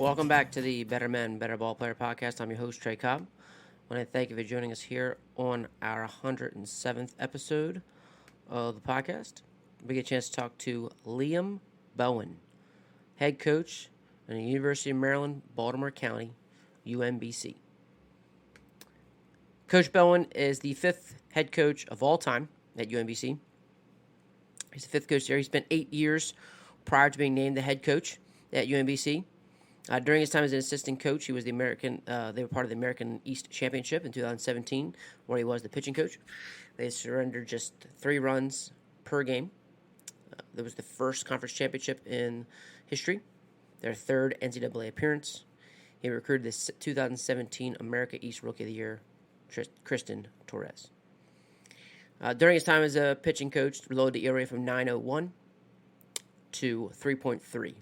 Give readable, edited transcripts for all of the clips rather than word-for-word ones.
Welcome back to the Better Men, Better Ball Player podcast. I'm your host, Trey Cobb. I want to thank you for joining us here on our 107th episode of the podcast. We get a chance to talk to Liam Bowen, head coach in the University of Maryland, Baltimore County, UMBC. Coach Bowen is the fifth head coach of all time at UMBC. He's the fifth coach there. He spent 8 years prior to being named the head coach at UMBC. During his time as an assistant coach, he was they were part of the American East Championship in 2017, where he was the pitching coach. They surrendered just 3 runs per game. That was the first conference championship in history, their third NCAA appearance. He recruited the 2017 America East Rookie of the Year, Kristen Torres. During his time as a pitching coach, lowered the ERA from 9.01 to 3.3.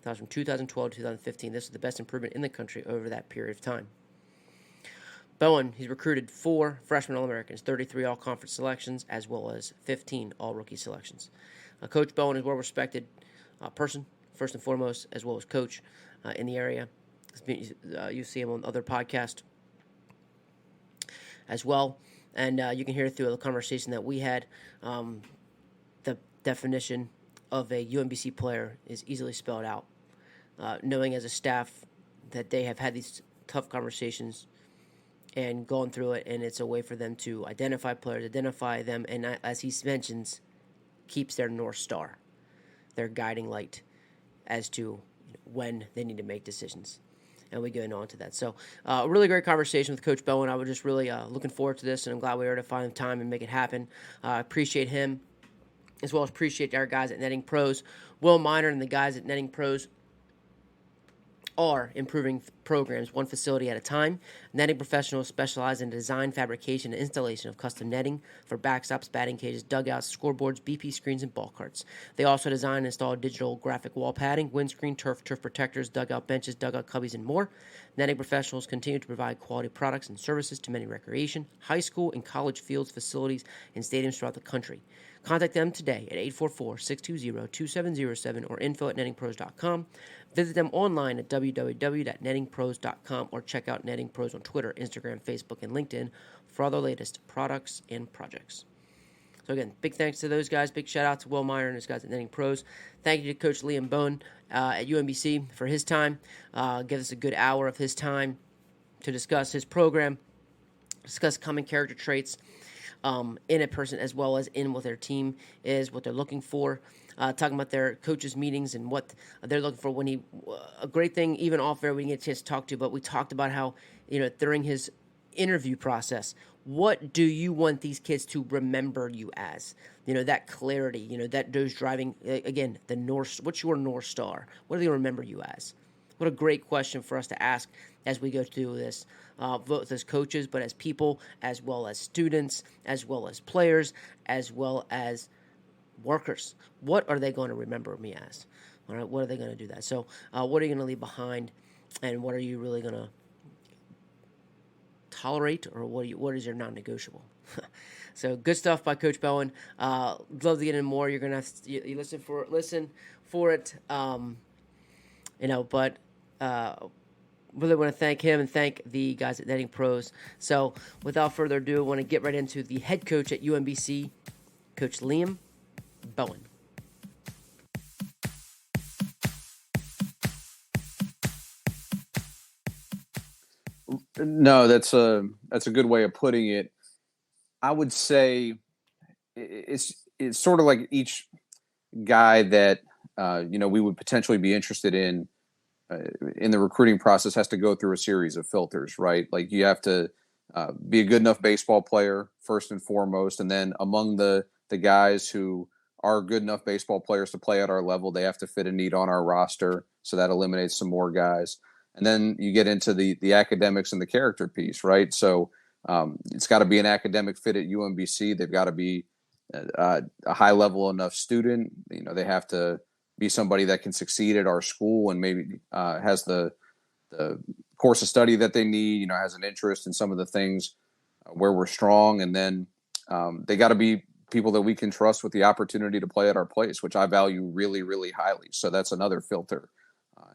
That was from 2012 to 2015. This is the best improvement in the country over that period of time. Bowen, he's recruited 4 freshman All-Americans, 33 all-conference selections, as well as 15 all-rookie selections. Coach Bowen is a well-respected person, first and foremost, as well as coach in the area. You see him on other podcasts as well. And you can hear through the conversation that we had, the definition of a UMBC player is easily spelled out. Knowing as a staff that they have had these tough conversations and gone through it, and it's a way for them to identify players, identify them, and as he mentions, keeps their North Star, their guiding light as to when they need to make decisions. And we get on to that. So a really great conversation with Coach Bowen. I was just really looking forward to this, and I'm glad we were able to find time and make it happen. I appreciate him, as well as appreciate our guys at Netting Pros. Will Miner and the guys at Netting Pros are improving programs one facility at a time. Netting professionals specialize in design, fabrication, and installation of custom netting for backstops, batting cages, dugouts, scoreboards, BP screens, and ball carts. They also design and install digital graphic wall padding, windscreen, turf protectors, dugout benches, dugout cubbies, and more. Netting professionals continue to provide quality products and services to many recreation, high school, and college fields, facilities, and stadiums throughout the country. Contact them today at 844-620-2707 or info@nettingpros.com. Visit them online at www.nettingpros.com or check out Netting Pros on Twitter, Instagram, Facebook, and LinkedIn for all the latest products and projects. So again, big thanks to those guys. Big shout out to Will Meyer and his guys at Netting Pros. Thank you to Coach Liam Bowen at UMBC for his time. Give us a good hour of his time to discuss his program, discuss common character traits in a person as well as in what their team is, what they're looking for. Talking about their coaches' meetings and what they're looking for. A great thing, even off air, we didn't get a chance to talk to, but we talked about how, during his interview process, what do you want these kids to remember you as? That clarity, that those driving, again, the North, what's your North Star? What do they remember you as? What a great question for us to ask as we go through this, both as coaches, but as people, as well as students, as well as players, as well as workers. What are they going to remember me as? All right, what are they going to do that? So what are you going to leave behind, and what are you really going to tolerate, or what is your non-negotiable? So good stuff by Coach Bowen. Love to get in more. You're going to have to you listen for it. But really want to thank him and thank the guys at Netting Pros. So without further ado, I want to get right into the head coach at UMBC, Coach Liam Bowen. No, that's a good way of putting it. I would say it's sort of like each guy that we would potentially be interested in the recruiting process has to go through a series of filters, right? Like you have to be a good enough baseball player first and foremost, and then among the guys who are good enough baseball players to play at our level, they have to fit a need on our roster, so that eliminates some more guys. And then you get into the academics and the character piece, right? So it's got to be an academic fit at UMBC. They've got to be a high level enough student. They have to be somebody that can succeed at our school and maybe has the course of study that they need, has an interest in some of the things where we're strong. And then they got to be people that we can trust with the opportunity to play at our place, which I value really, really highly. So that's another filter.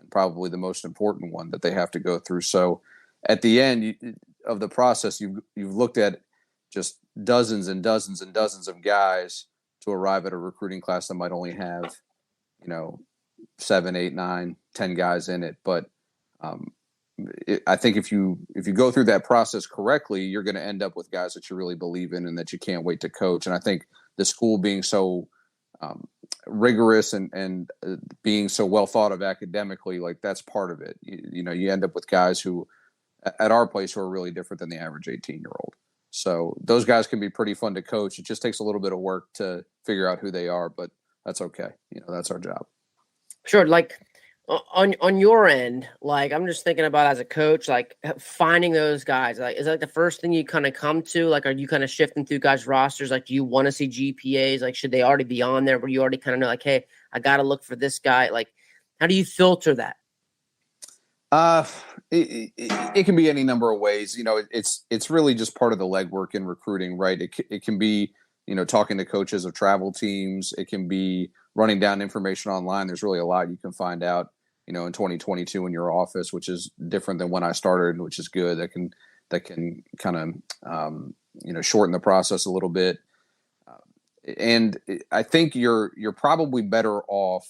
and probably the most important one that they have to go through. So at the end of the process, you've looked at just dozens and dozens and dozens of guys to arrive at a recruiting class that might only have, 7, 8, 9, 10 guys in it. But I think if you go through that process correctly, you're going to end up with guys that you really believe in and that you can't wait to coach. And I think the school being so rigorous and being so well thought of academically, like that's part of it. You end up with guys who at our place who are really different than the average 18-year-old. So those guys can be pretty fun to coach. It just takes a little bit of work to figure out who they are, but that's okay. That's our job. Sure. Like on your end, like I'm just thinking about as a coach, like finding those guys, like is that like the first thing you kind of come to? Like, are you kind of shifting through guys' rosters? Like, do you want to see GPAs? Like, should they already be on there? Where you already kind of know, like, hey, I got to look for this guy. Like, how do you filter that? It can be any number of ways. It's really just part of the legwork in recruiting, right? It can be, talking to coaches of travel teams. It can be running down information online. There's really a lot you can find out, in 2022 in your office, which is different than when I started, which is good. That can kind of, shorten the process a little bit. And I think you're probably better off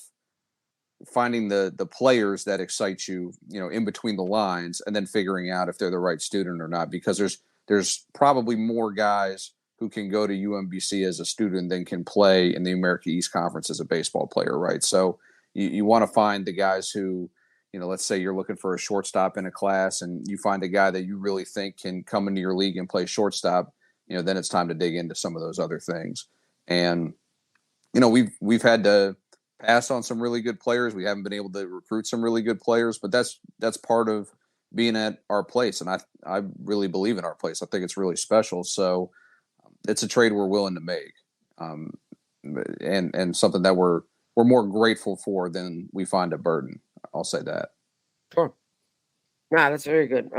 finding the players that excite you, in between the lines, and then figuring out if they're the right student or not, because there's probably more guys who can go to UMBC as a student than can play in the America East Conference as a baseball player, right? So you want to find the guys who, let's say you're looking for a shortstop in a class and you find a guy that you really think can come into your league and play shortstop, then it's time to dig into some of those other things. And, we've had to pass on some really good players. We haven't been able to recruit some really good players, but that's part of being at our place. And I really believe in our place. I think it's really special. So it's a trade we're willing to make, and something that we're more grateful for than we find a burden. I'll say that. Sure. Nah, that's very good.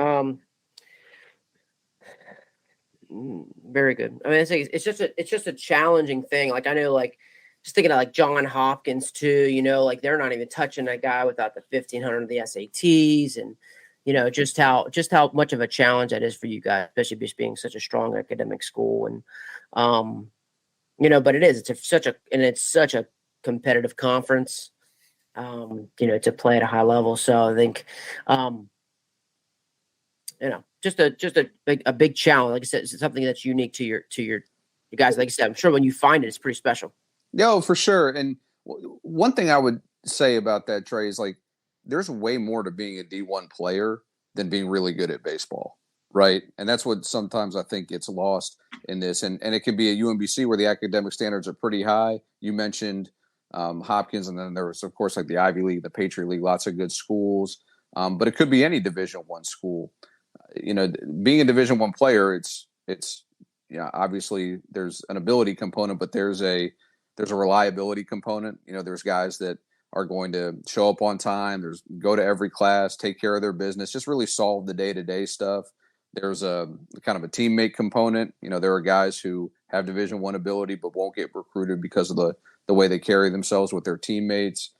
Very good. I mean, it's just a challenging thing. Like I know, like just thinking of like John Hopkins too. Like they're not even touching that guy without the 1,500 of the SATs, and just how much of a challenge that is for you guys, especially just being such a strong academic school. And but it is. It's such a competitive conference. To play at a high level. So I think, just a big challenge. Like I said, it's something that's unique to your guys. Like I said, I'm sure when you find it, it's pretty special. No, for sure. And one thing I would say about that, Trey, is like there's way more to being a D1 player than being really good at baseball, right? And that's what sometimes I think gets lost in this. And it could be a UMBC where the academic standards are pretty high. You mentioned Hopkins, and then there was, of course, like the Ivy League, the Patriot League, lots of good schools. But it could be any Division I school. Being a Division I player, it's obviously there's an ability component, but there's a reliability component. There's guys that are going to show up on time. Go to every class, take care of their business, just really solve the day-to-day stuff. There's a kind of a teammate component. There are guys who have Division I ability but won't get recruited because of the way they carry themselves with their teammates.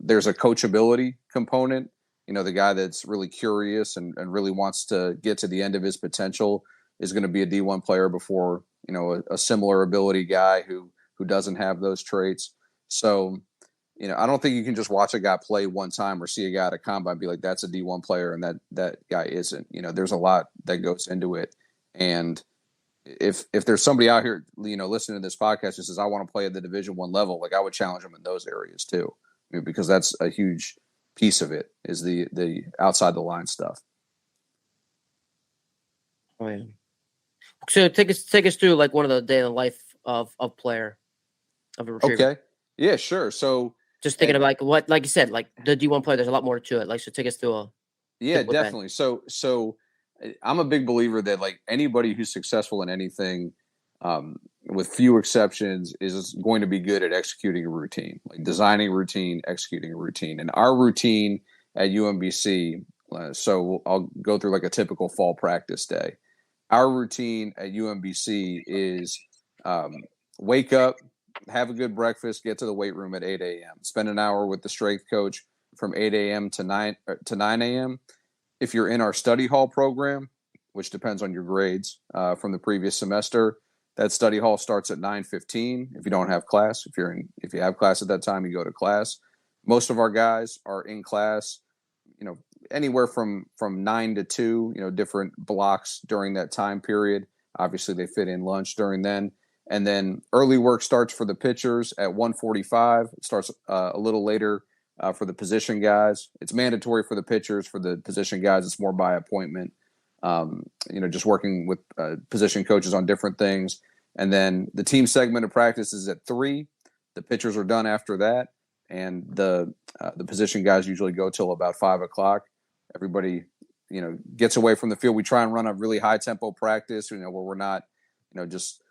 There's a coachability component. The guy that's really curious and really wants to get to the end of his potential is going to be a D1 player before, a similar ability guy who doesn't have those traits. So, I don't think you can just watch a guy play one time or see a guy at a combine and be like, that's a D1 player and that guy isn't. There's a lot that goes into it. And if there's somebody out here, listening to this podcast that says, I want to play at the Division I level, like I would challenge them in those areas too, because that's a huge piece of it is the outside the line stuff. Oh, yeah. So take us through like one of the day in the life of player of a retriever. Okay. Yeah, sure. So just thinking of like you said, like the D1 player, there's a lot more to it. Like, so take us through yeah, definitely. So I'm a big believer that like anybody who's successful in anything, with few exceptions, is going to be good at executing a routine, like designing a routine, executing a routine. And our routine at UMBC, so I'll go through like a typical fall practice day. Our routine at UMBC is wake up, have a good breakfast, get to the weight room at 8 a.m., spend an hour with the strength coach from 8 a.m. to 9 a.m. If you're in our study hall program, which depends on your grades from the previous semester, that study hall starts at 9:15. If you don't have class, if you have class at that time, you go to class. Most of our guys are in class, anywhere from 9 to 2, different blocks during that time period. Obviously, they fit in lunch during then. And then early work starts for the pitchers at 1:45. It starts a little later for the position guys. It's mandatory for the pitchers. For the position guys, it's more by appointment. Just working with position coaches on different things. And then the team segment of practice is at 3. The pitchers are done after that. And the position guys usually go till about 5 o'clock. Everybody, gets away from the field. We try and run a really high tempo practice, where we're not, just,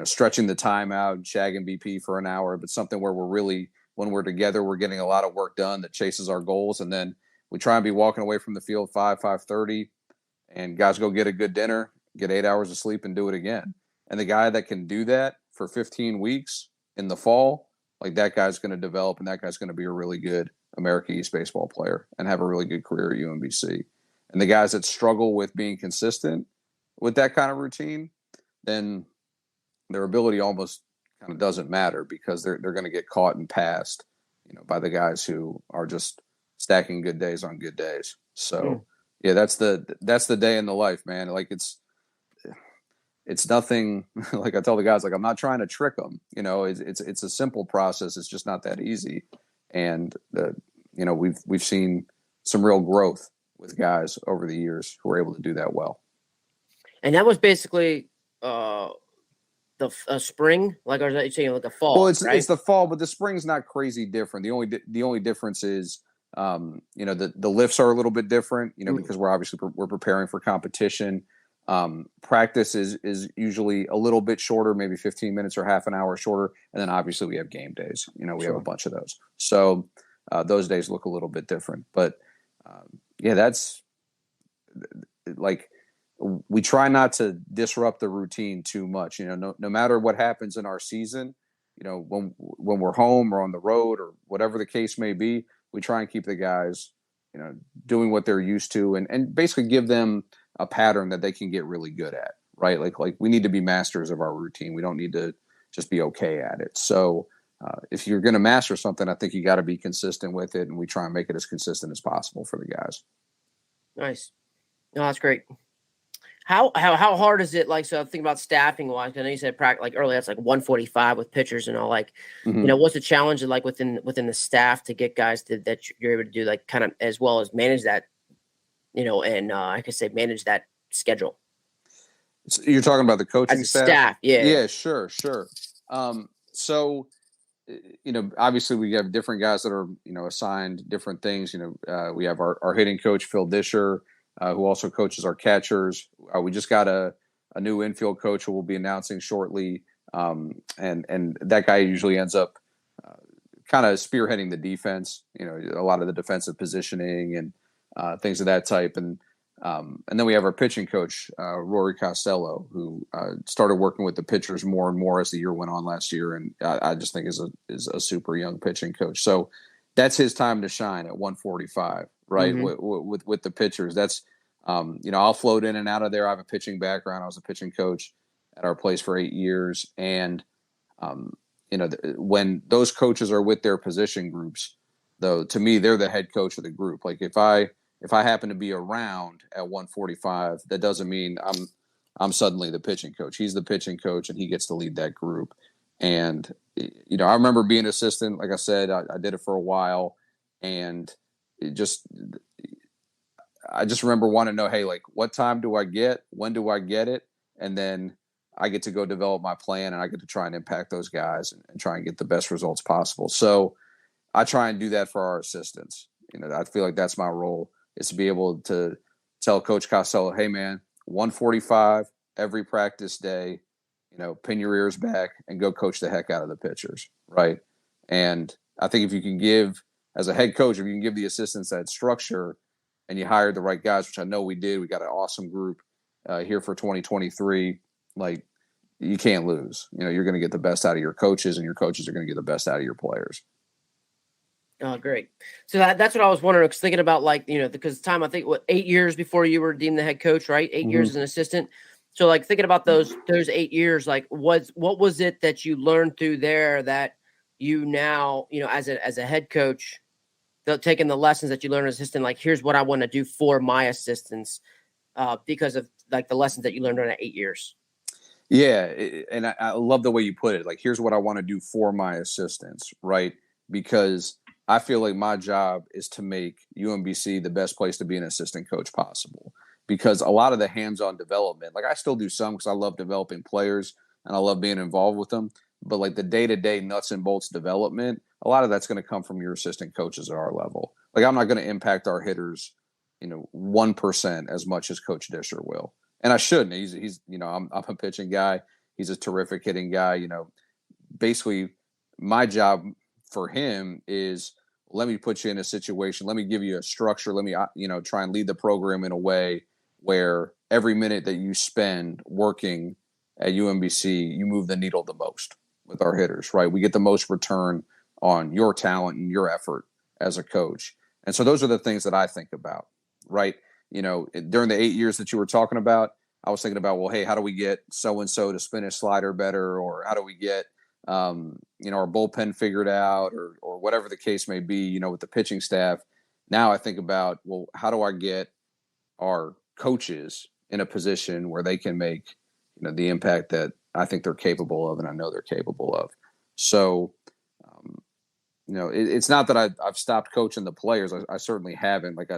stretching the time out, shagging BP for an hour, but something where we're really, when we're together, we're getting a lot of work done that chases our goals. And then we try and be walking away from the field 5:30, and guys go get a good dinner, get 8 hours of sleep, and do it again. And the guy that can do that for 15 weeks in the fall, like that guy's going to develop, and that guy's going to be a really good America East baseball player and have a really good career at UMBC. And the guys that struggle with being consistent with that kind of routine, then their ability almost kind of doesn't matter, because they're going to get caught and passed, by the guys who are just stacking good days on good days. So yeah, that's the day in the life, man. Like it's nothing. Like I tell the guys, like, I'm not trying to trick them. It's a simple process. It's just not that easy. And we've seen some real growth with guys over the years who are able to do that well. And that was basically the spring, like, or are you saying like a fall? Well, it's right? It's the fall, but the spring's not crazy different. The only difference is, the lifts are a little bit different. Because we're preparing for competition. Practice is usually a little bit shorter, maybe 15 minutes or half an hour shorter, and then obviously we have game days. We have a bunch of those, so those days look a little bit different. But that's like, we try not to disrupt the routine too much. No matter what happens in our season, when we're home or on the road or whatever the case may be, we try and keep the guys, doing what they're used to, and basically give them a pattern that they can get really good at, right? Like we need to be masters of our routine. We don't need to just be okay at it. So if you're going to master something, I think you got to be consistent with it, and we try and make it as consistent as possible for the guys. Nice. No, that's great. How hard is it? Like, so I'm thinking about staffing wise. I know you said like earlier, that's like 1:45 with pitchers and all. Like, what's the challenge like within the staff to get guys that you're able to do, like, kind of as well as manage that, and I could say manage that schedule. So you're talking about the coaching staff? Yeah. Yeah, sure. So, obviously we have different guys that are, assigned different things. We have our hitting coach, Phil Disher, who also coaches our catchers. We just got a new infield coach who we'll be announcing shortly. And that guy usually ends up kind of spearheading the defense, a lot of the defensive positioning and things of that type. And then we have our pitching coach, Rory Costello, who started working with the pitchers more and more as the year went on last year. And I just think is a super young pitching coach. So that's his time to shine at 1:45, right? With the pitchers. That's, I'll float in and out of there. I have a pitching background. I was a pitching coach at our place for 8 years. And, when those coaches are with their position groups, though, to me, they're the head coach of the group. Like if I happen to be around at 1:45, that doesn't mean I'm suddenly the pitching coach. He's the pitching coach, and he gets to lead that group. And, I remember being assistant. Like I said, I did it for a while, and I just remember wanting to know, hey, like, what time do I get? When do I get it? And then I get to go develop my plan, and I get to try and impact those guys and try and get the best results possible. So I try and do that for our assistants. I feel like that's my role, is to be able to tell Coach Costello, hey, man, 1:45 every practice day, pin your ears back and go coach the heck out of the pitchers, right? And I think if you can give, as a head coach, if you can give the assistants that structure, and you hired the right guys, which I know we did, we got an awesome group here for 2023, like, you can't lose. You're going to get the best out of your coaches, and your coaches are going to get the best out of your players. Oh, great. So that's what I was wondering, because thinking about, like, because time, I think, 8 years before you were deemed the head coach, right? 8 years as an assistant. So, like, thinking about those 8 years, like, what was it that you learned through there that you now, as a head coach, taking the lessons that you learned as assistant, like, here's what I want to do for my assistants, because of, like, the lessons that you learned during that 8 years. Yeah, and I love the way you put it. Like, here's what I want to do for my assistants, right? Because I feel like my job is to make UMBC the best place to be an assistant coach possible. Because a lot of the hands-on development, like I still do some because I love developing players and I love being involved with them. But like the day-to-day nuts and bolts development, a lot of that's going to come from your assistant coaches at our level. Like I'm not going to impact our hitters, 1% as much as Coach Disher will. And I shouldn't. He's I'm a pitching guy. He's a terrific hitting guy. Basically my job for him is, let me put you in a situation. Let me give you a structure. Let me, try and lead the program in a way where every minute that you spend working at UMBC, you move the needle the most with our hitters, right? We get the most return on your talent and your effort as a coach. And so those are the things that I think about, right? During the 8 years that you were talking about, I was thinking about, well, hey, how do we get so-and-so to spin his slider better? Or how do we get, our bullpen figured out, or whatever the case may be, with the pitching staff. Now I think about, well, how do I get our coaches in a position where they can make, the impact that I think they're capable of and I know they're capable of. So, it's not that I've stopped coaching the players. I certainly haven't. Like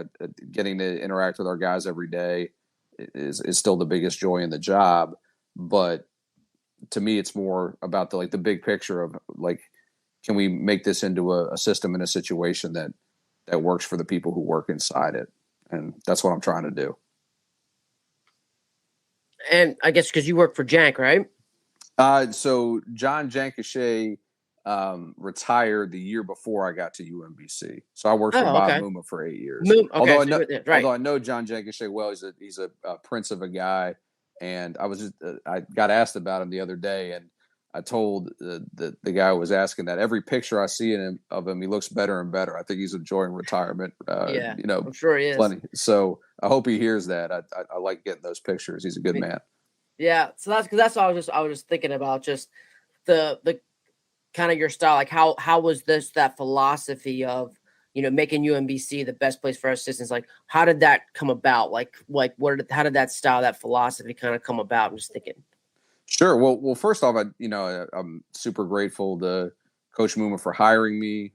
getting to interact with our guys every day is still the biggest joy in the job. But to me, it's more about the big picture of like, can we make this into a system and a situation that works for the people who work inside it? And that's what I'm trying to do. And I guess because you work for Jank, right? So John Jankiche retired the year before I got to UMBC. So I worked for Bob Muma for 8 years. Okay, although I know John Jankiche well, he's a prince of a guy. And I got asked about him the other day, and I told the guy who was asking that every picture I see of him, he looks better and better. I think he's enjoying retirement. Yeah, I'm sure he is. Plenty. So I hope he hears that. I like getting those pictures. He's a good man. Yeah. So that's what I was just thinking about, just the kind of your style. Like how was that philosophy of, making UMBC the best place for our assistants? Like, how did that come about? How did that style, that philosophy kind of come about? I'm just thinking. Sure. Well, first off, I'm super grateful to Coach Muma for hiring me.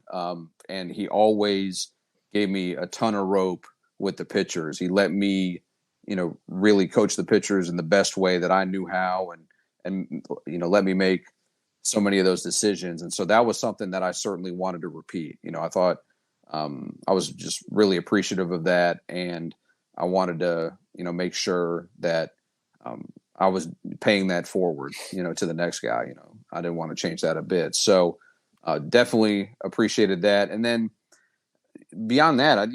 And he always gave me a ton of rope with the pitchers. He let me, really coach the pitchers in the best way that I knew how, and let me make so many of those decisions. And so that was something that I certainly wanted to repeat. I thought, I was just really appreciative of that, and I wanted to, make sure that I was paying that forward, to the next guy. I didn't want to change that a bit. So definitely appreciated that. And then beyond that, I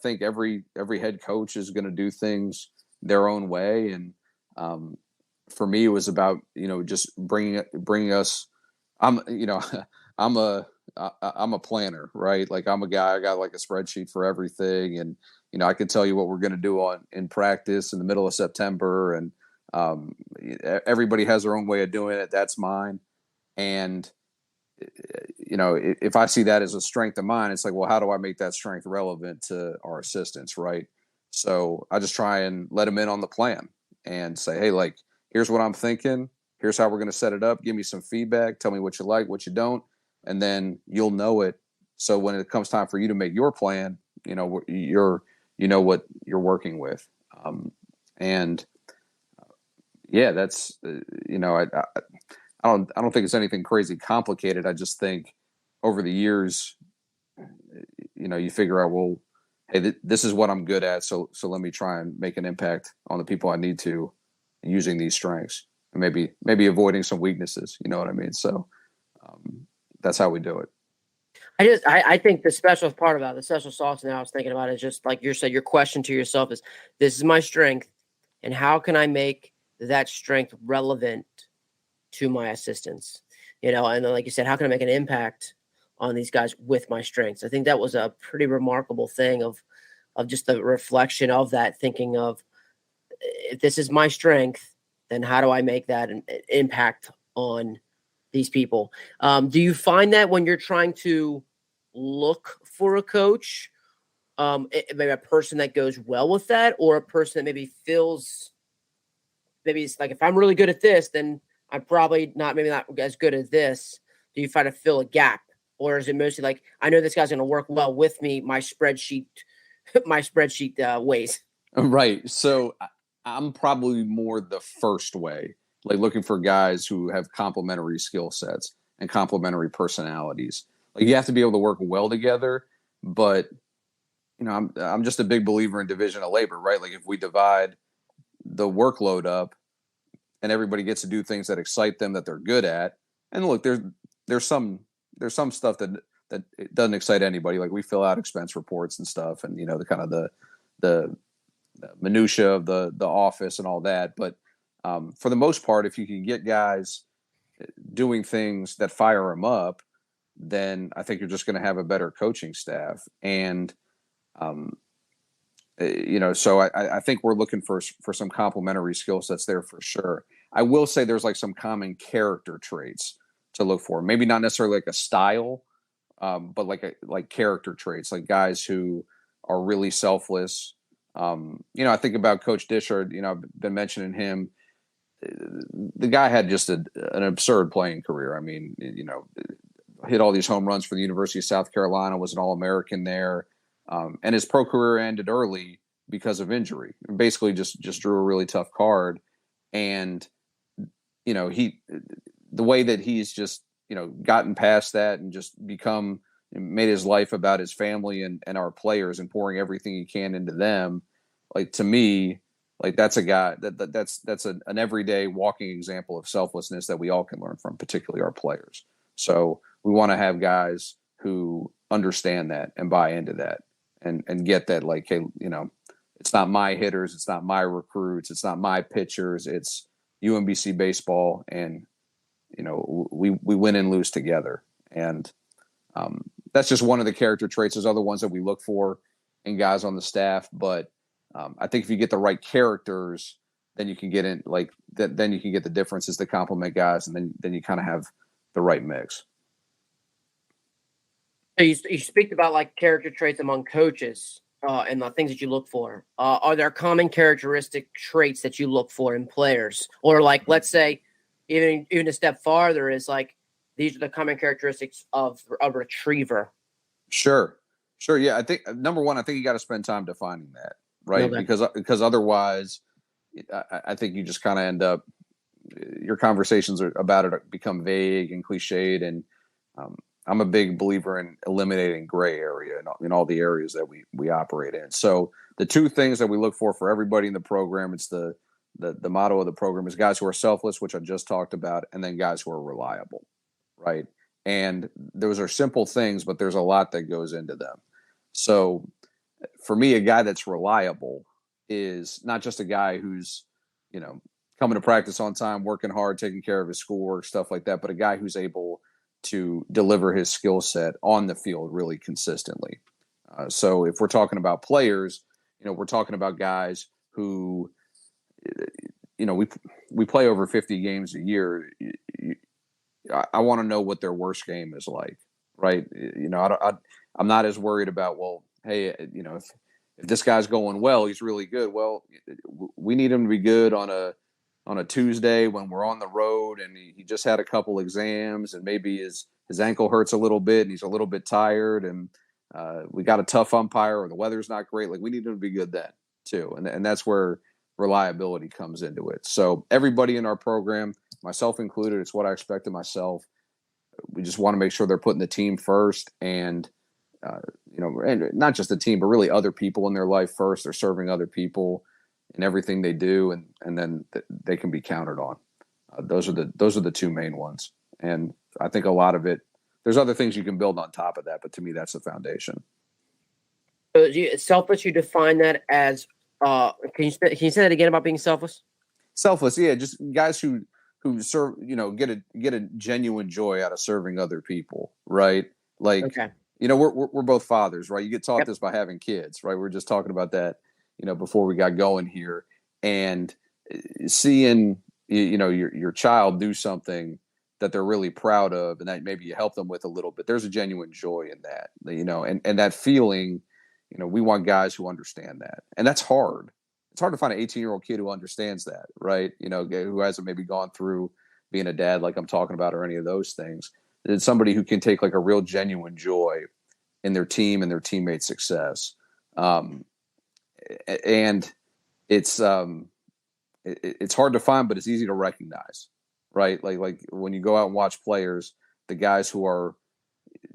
think every head coach is going to do things their own way, and for me, it was about just bringing us. I'm a planner, right? Like I'm a guy, I got like a spreadsheet for everything. And, I can tell you what we're going to do in practice in the middle of September. And everybody has their own way of doing it. That's mine. And, if I see that as a strength of mine, it's like, well, how do I make that strength relevant to our assistants? Right. So I just try and let them in on the plan and say, hey, like, here's what I'm thinking. Here's how we're going to set it up. Give me some feedback. Tell me what you like, what you don't. And then you'll know it. So when it comes time for you to make your plan, what you're working with. That's, I don't think it's anything crazy complicated. I just think over the years, you figure out, well, hey, this is what I'm good at. So let me try and make an impact on the people I need to using these strengths, and maybe avoiding some weaknesses. You know what I mean? So that's how we do it. I think the special part about the special sauce now I was thinking about is just like you said, your question to yourself is, this is my strength, and how can I make that strength relevant to my assistants? And then, like you said, how can I make an impact on these guys with my strengths. I think that was a pretty remarkable thing of just the reflection of that, thinking of, if this is my strength, then how do I make that an impact on these people? Do you find that when you're trying to look for a coach, maybe a person that goes well with that, or a person that maybe feels, maybe it's like, if I'm really good at this, then I'm probably maybe not as good as this. Do you find to fill a gap? Or is it mostly like, I know this guy's going to work well with me, my spreadsheet ways? Right. So I'm probably more the first way, like looking for guys who have complementary skill sets and complementary personalities. Like, you have to be able to work well together, but I'm just a big believer in division of labor, right? Like, if we divide the workload up and everybody gets to do things that excite them, that they're good at. And look, there's some stuff that it doesn't excite anybody. Like, we fill out expense reports and stuff, and the kind of the minutia of the office and all that. But for the most part, if you can get guys doing things that fire them up, then I think you're just going to have a better coaching staff. And so I think we're looking for some complementary skill sets there for sure. I will say there's like some common character traits to look for. Maybe not necessarily like a style, but like character traits, like guys who are really selfless. I think about Coach Disher. I've been mentioning him. The guy had just an absurd playing career. I mean, hit all these home runs for the University of South Carolina, was an All-American there. And his pro career ended early because of injury. Basically just drew a really tough card. And, the way that he's just, gotten past that and just made his life about his family and our players and pouring everything he can into them. Like, to me, like, that's a guy that's an everyday walking example of selflessness that we all can learn from, particularly our players. So we want to have guys who understand that and buy into that and get that, like, hey, it's not my hitters, it's not my recruits, it's not my pitchers, it's UMBC baseball, and we win and lose together. And that's just one of the character traits. There's other ones that we look for in guys on the staff, but I think if you get the right characters, then you can get in like that. Then you can get the differences that complement guys, and then you kind of have the right mix. So you speak about like character traits among coaches and the things that you look for. Are there common characteristic traits that you look for in players? Or, like, let's say even a step farther is like, these are the common characteristics of a retriever. Sure. Yeah. I think number one, I think you got to spend time defining that, right? Okay. Because otherwise I think you just kind of end up, your conversations about it become vague and cliched. And I'm a big believer in eliminating gray area in all the areas that we operate in. So the two things that we look for everybody in the program, it's the motto of the program is guys who are selfless, which I just talked about, and then guys who are reliable, right? And those are simple things, but there's a lot that goes into them. So for me, a guy that's reliable is not just a guy who's, coming to practice on time, working hard, taking care of his schoolwork, stuff like that, but a guy who's able to deliver his skill set on the field really consistently. So if we're talking about players, we're talking about guys who, we play over 50 games a year. I want to know what their worst game is like, right? I'm not as worried about, well, hey, if this guy's going well, he's really good. Well, we need him to be good on a Tuesday when we're on the road and he just had a couple exams and maybe his ankle hurts a little bit and he's a little bit tired and we got a tough umpire or the weather's not great. Like, we need him to be good then too. And that's where reliability comes into it. So everybody in our program, myself included, it's what I expect of myself. We just want to make sure they're putting the team first and, and not just the team, but really other people in their life first. They're serving other people in everything they do, and then they can be counted on. Those are the two main ones. And I think a lot of it, there's other things you can build on top of that, but to me, that's the foundation. So selfless, you define that as, can you say that again about being selfless? Selfless, yeah, just guys who serve, get a genuine joy out of serving other people, right? Like, Okay. we're both fathers, right? You get taught Yep. this by having kids, right? We're just talking about that, before we got going here, and seeing your child do something that they're really proud of, and that maybe you help them with a little bit. There's a genuine joy in that, and that feeling. We want guys who understand that, and that's hard. It's hard to find an 18-year-old kid who understands that, right? Who hasn't maybe gone through being a dad like I'm talking about or any of those things. It's somebody who can take like a real genuine joy in their team and their teammates' success. And it's hard to find, but it's easy to recognize, right? Like when you go out and watch players, the guys who are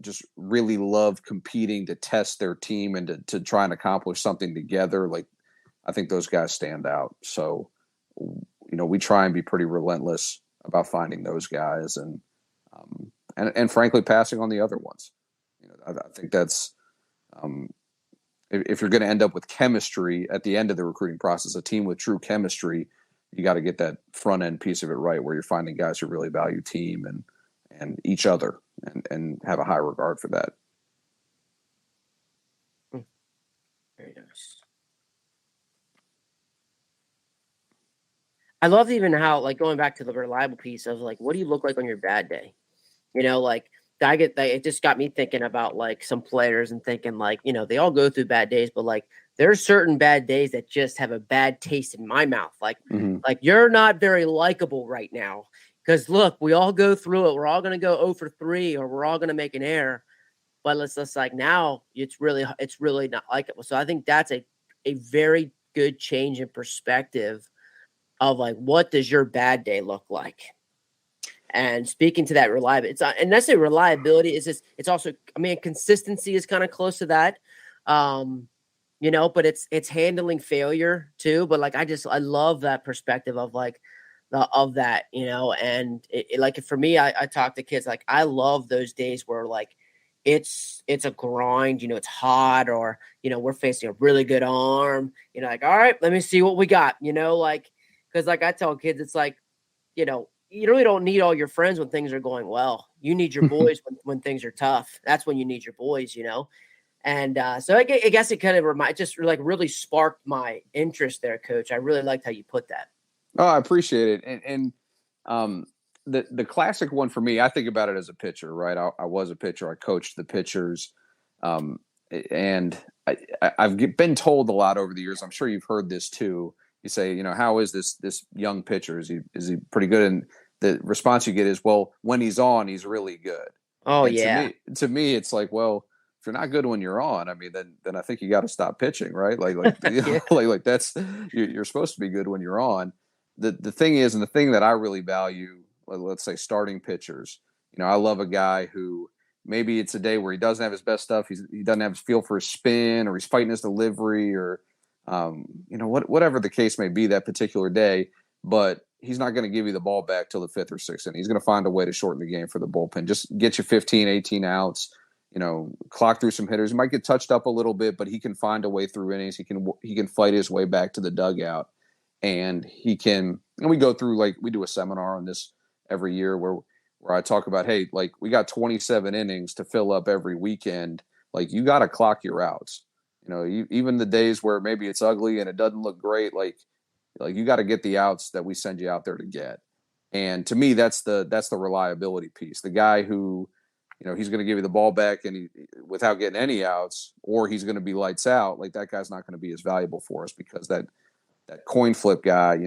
just really love competing to test their team and to try and accomplish something together. Like, I think those guys stand out. So, we try and be pretty relentless about finding those guys and frankly passing on the other ones. I think that's if you're going to end up with chemistry at the end of the recruiting process, a team with true chemistry, you got to get that front end piece of it right, where you're finding guys who really value team and each other and have a high regard for that. Very nice. I love even how, like, going back to the reliable piece of, like, what do you look like on your bad day? Like, it just got me thinking about, like, some players and thinking, like, they all go through bad days, but, like, there's certain bad days that just have a bad taste in my mouth. Like, like you're not very likable right now. Because, look, we all go through it. We're all going to go 0 for 3, or we're all going to make an error. But let's just, like, now it's really not likable. So I think that's a very good change in perspective of, like, what does your bad day look like? And speaking to that reliability, and that's a reliability is just, it's also, I mean, consistency is kind of close to that. But it's handling failure too. But, like, I love that perspective of, like, of that, and like, for me, I talk to kids, like, I love those days where, like, it's a grind, it's hot, or, we're facing a really good arm, like, all right, let me see what we got, like, because, like, I tell kids, it's like, you really don't need all your friends when things are going well. You need your boys when things are tough. That's when you need your boys, And so I guess it kind of just like really sparked my interest there, Coach. I really liked how you put that. Oh, I appreciate it. And the classic one for me, I think about it as a pitcher, right? I was a pitcher. I coached the pitchers. And I've been told a lot over the years. I'm sure you've heard this too. You say, how is this young pitcher? Is he pretty good? And the response you get is, well, when he's on, he's really good. Oh, And yeah. to me, it's like, well, if you're not good when you're on, I mean, then I think you got to stop pitching, right? Like, Yeah. like that's you're supposed to be good when you're on. The thing is, and the thing that I really value, let's say starting pitchers, I love a guy who maybe it's a day where he doesn't have his best stuff. He doesn't have his feel for his spin, or he's fighting his delivery, or whatever the case may be that particular day. But he's not going to give you the ball back till the 5th or 6th inning. He's going to find a way to shorten the game for the bullpen. Just get you 15, 18 outs. Clock through some hitters. He might get touched up a little bit, but he can find a way through innings. He can fight his way back to the dugout, and he can. And we go through, like, we do a seminar on this every year where I talk about, hey, like, we got 27 innings to fill up every weekend. Like, you got to clock your outs. Even the days where maybe it's ugly and it doesn't look great, like you got to get the outs that we send you out there to get. And to me, that's the reliability piece. The guy who, he's going to give you the ball back and without getting any outs, or he's going to be lights out. Like, that guy's not going to be as valuable for us, because that coin flip guy,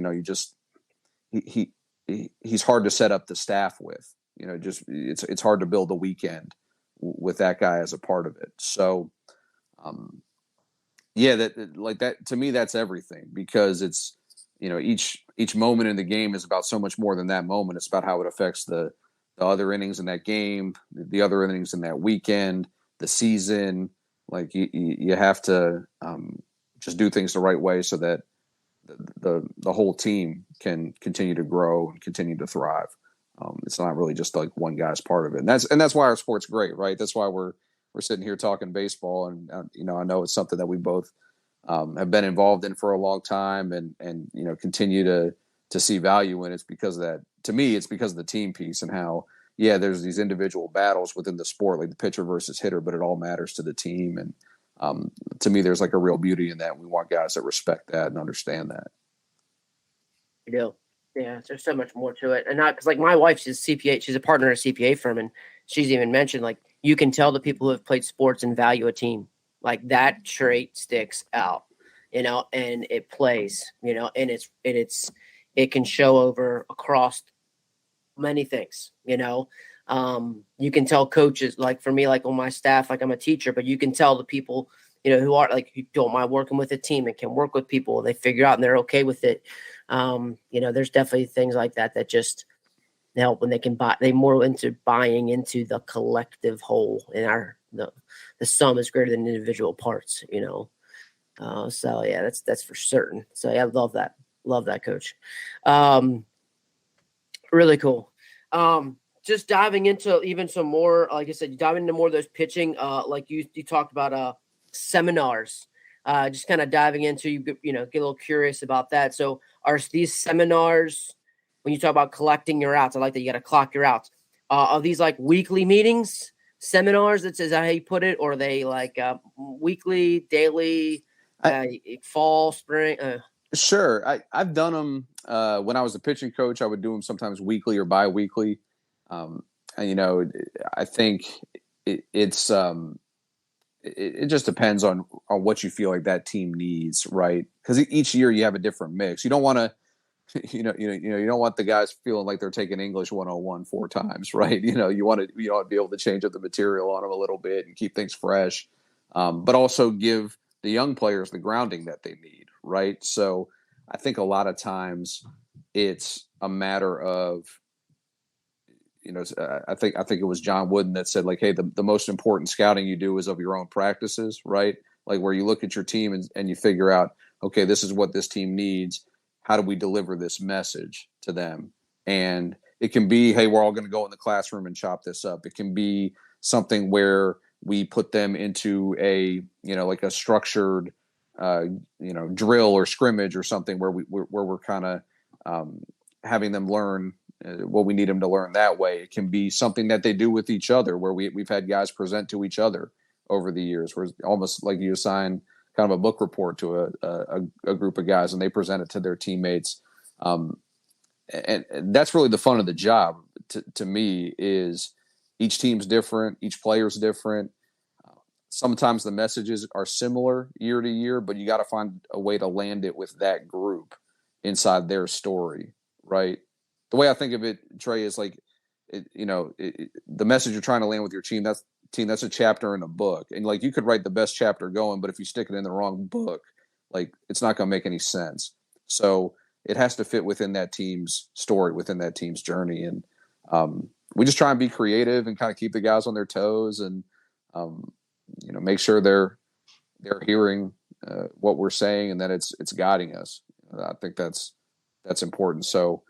he's hard to set up the staff with. Just it's hard to build a weekend with that guy as a part of it. So, that to me, that's everything, because it's, each moment in the game is about so much more than that moment. It's about how it affects the other innings in that game, the other innings in that weekend, the season. Like, you have to just do things the right way so that the whole team can continue to grow and continue to thrive. It's not really just like one guy's part of it, and that's why our sport's great, right? That's why we're sitting here talking baseball, and I know it's something that we both have been involved in for a long time, and continue to see value in it. It's because of that. To me, it's because of the team piece and how yeah, there's these individual battles within the sport, like the pitcher versus hitter, but it all matters to the team. And to me, there's like a real beauty in that. We want guys that respect that and understand that. You do. Yeah, there's so much more to it. And not because, like, my wife, she's CPA, she's a partner at a CPA firm, and she's even mentioned, like, you can tell the people who have played sports and value a team. Like, that trait sticks out, and it plays, and it can show over across many things, you can tell coaches, like for me, like on my staff, like I'm a teacher, but you can tell the people, who are like, who don't mind working with a team and can work with people, they figure out and they're okay with it. There's definitely things like that just help when they more into buying into the collective whole, and the sum is greater than individual parts, so yeah, that's for certain. So yeah, I love that, coach. Really cool. Just diving into even some more, like I said, diving into more of those pitching, like you talked about seminars, just kind of diving into, get a little curious about that. So are these seminars, when you talk about collecting your outs, I like that you got to clock your outs. Are these like weekly meetings, seminars? Is that how you put it? Or are they like weekly, daily, fall, spring? Sure. I've done them when I was a pitching coach. I would do them sometimes weekly or bi-weekly. And, I think it just depends on what you feel like that team needs, right? Because each year you have a different mix. You don't want to, you don't want the guys feeling like they're taking English 101 4 times, right? You want to be able to change up the material on them a little bit and keep things fresh, but also give the young players the grounding that they need, right? So I think a lot of times it's a matter of, I think it was John Wooden that said, like, hey, the most important scouting you do is of your own practices, right? Like where you look at your team and you figure out, okay, this is what this team needs. How do we deliver this message to them? And it can be, hey, we're all going to go in the classroom and chop this up. It can be something where we put them into a, like a structured, drill or scrimmage or something where we're kind of having them learn what we need them to learn that way. It can be something that they do with each other, where we've had guys present to each other over the years, where it's almost like you assign kind of a book report to a group of guys and they present it to their teammates. And that's really the fun of the job to me. Is each team's different, each player's different. Sometimes the messages are similar year to year, but you got to find a way to land it with that group inside their story, right? The way I think of it, Trey, is like, the message you're trying to land with your team, that's a chapter in a book. And like, you could write the best chapter going, but if you stick it in the wrong book, like, it's not going to make any sense. So it has to fit within that team's story, within that team's journey. And we just try and be creative and kind of keep the guys on their toes and, make sure they're hearing what we're saying and that it's guiding us. I think that's important. So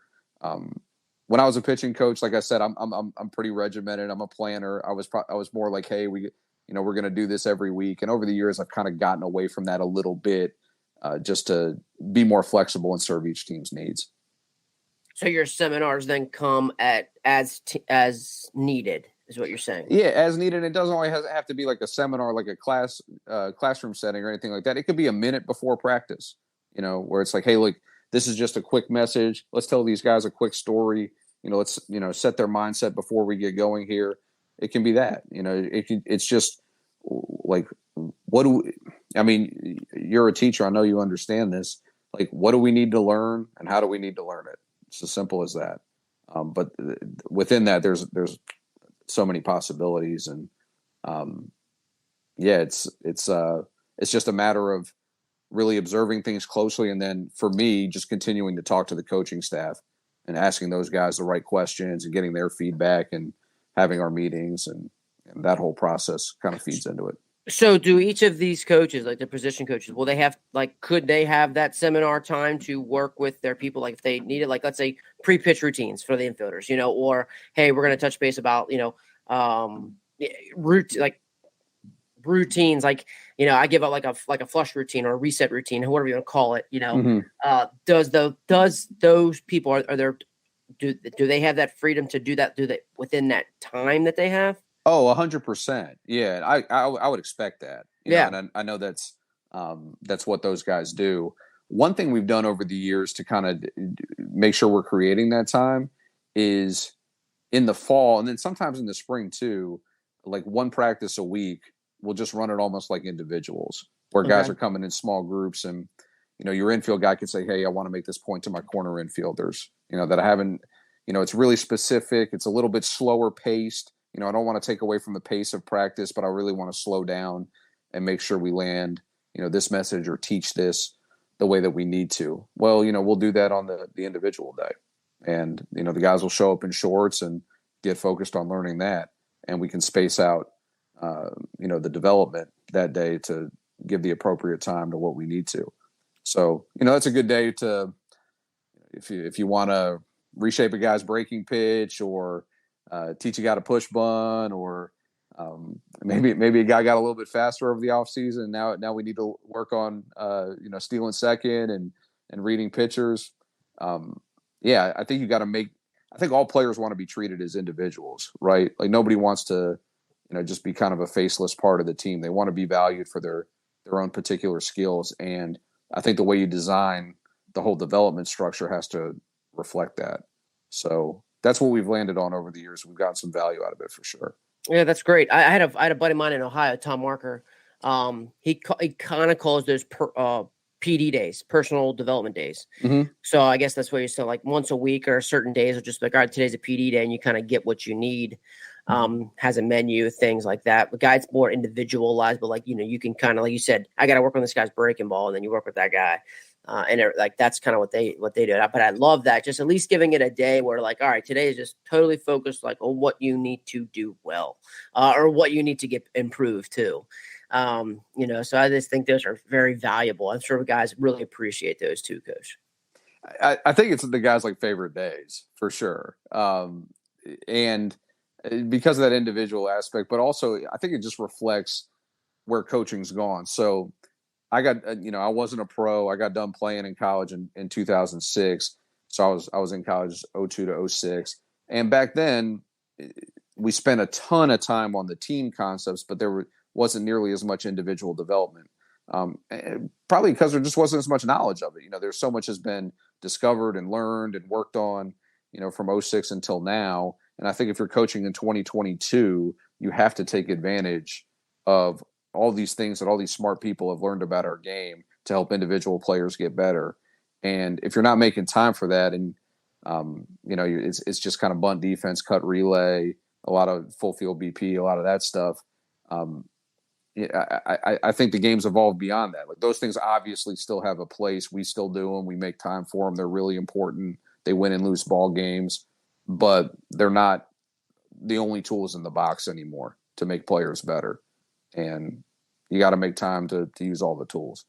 when I was a pitching coach, like I said, I'm pretty regimented. I'm a planner. I was more like, hey, we're going to do this every week. And over the years, I've kind of gotten away from that a little bit, just to be more flexible and serve each team's needs. So your seminars then come as needed, is what you're saying? Yeah, as needed. It doesn't always have to be like a seminar, like a classroom setting or anything like that. It could be a minute before practice, where it's like, hey, look, this is just a quick message. Let's tell these guys a quick story. Let's, set their mindset before we get going here. It can be that, it's just like, you're a teacher. I know you understand this. Like, what do we need to learn and how do we need to learn it? It's as simple as that. But within that, there's so many possibilities. And it's just a matter of really observing things closely. And then for me, just continuing to talk to the coaching staff and asking those guys the right questions and getting their feedback and having our meetings and that whole process kind of feeds into it. So do each of these coaches, like the position coaches, will they have, like, could they have that seminar time to work with their people? Like if they needed, like, let's say pre-pitch routines for the infielders, or, hey, we're going to touch base about, routines, like, I give out like a flush routine or a reset routine, whatever you want to call it, Mm-hmm. does those people, are there do they have that freedom to do that? Do they within that time that they have? Oh, 100%. Yeah, I would expect that. Yeah. And I know that's what those guys do. One thing we've done over the years to kind of make sure we're creating that time is in the fall, and then sometimes in the spring too, like one practice a week, we'll just run it almost like individuals, where guys Okay. are coming in small groups, and your infield guy could say, "Hey, I want to make this point to my corner infielders," that I haven't. It's really specific. It's a little bit slower paced. I don't want to take away from the pace of practice, but I really want to slow down and make sure we land, this message or teach this the way that we need to. Well, we'll do that on the individual day. And, the guys will show up in shorts and get focused on learning that. And we can space out, the development that day to give the appropriate time to what we need to. So, that's a good day to, if you want to reshape a guy's breaking pitch or teach a guy to push bunt, or maybe a guy got a little bit faster over the offseason. Now we need to work on stealing second and reading pitchers. Yeah, I think you got to make. I think all players want to be treated as individuals, right? Like nobody wants to, just be kind of a faceless part of the team. They want to be valued for their own particular skills, and I think the way you design the whole development structure has to reflect that. So that's what we've landed on over the years. We've gotten some value out of it for sure. Yeah, that's great. I had a buddy of mine in Ohio, Tom Marker. He kind of calls those PD days, personal development days. Mm-hmm. So I guess that's where you say like once a week or certain days, or just like, all right, today's a PD day, and you kind of get what you need. Has a menu, things like that. But guys, more individualized, but you can kind of, like you said, I got to work on this guy's breaking ball, and then you work with that guy. And that's kind of what they do. But I love that, just at least giving it a day where like, all right, today is just totally focused like on what you need to do well, or what you need to get improved too. So I just think those are very valuable. I'm sure guys really appreciate those too, Coach. I think it's the guys' like favorite days for sure. And because of that individual aspect, but also I think it just reflects where coaching's gone. So I got, I wasn't a pro. I got done playing in college in 2006. So I was in college 02 to 06. And back then we spent a ton of time on the team concepts, but wasn't nearly as much individual development. Probably because there just wasn't as much knowledge of it. There's so much has been discovered and learned and worked on, from 06 until now. And I think if you're coaching in 2022, you have to take advantage of all these things that all these smart people have learned about our game to help individual players get better. And if you're not making time for that, and it's just kind of bunt defense, cut relay, a lot of full field BP, a lot of that stuff. I think the game's evolved beyond that. Like those things obviously still have a place. We still do them. We make time for them. They're really important. They win and lose ball games, but they're not the only tools in the box anymore to make players better. And you got to make time to use all the tools.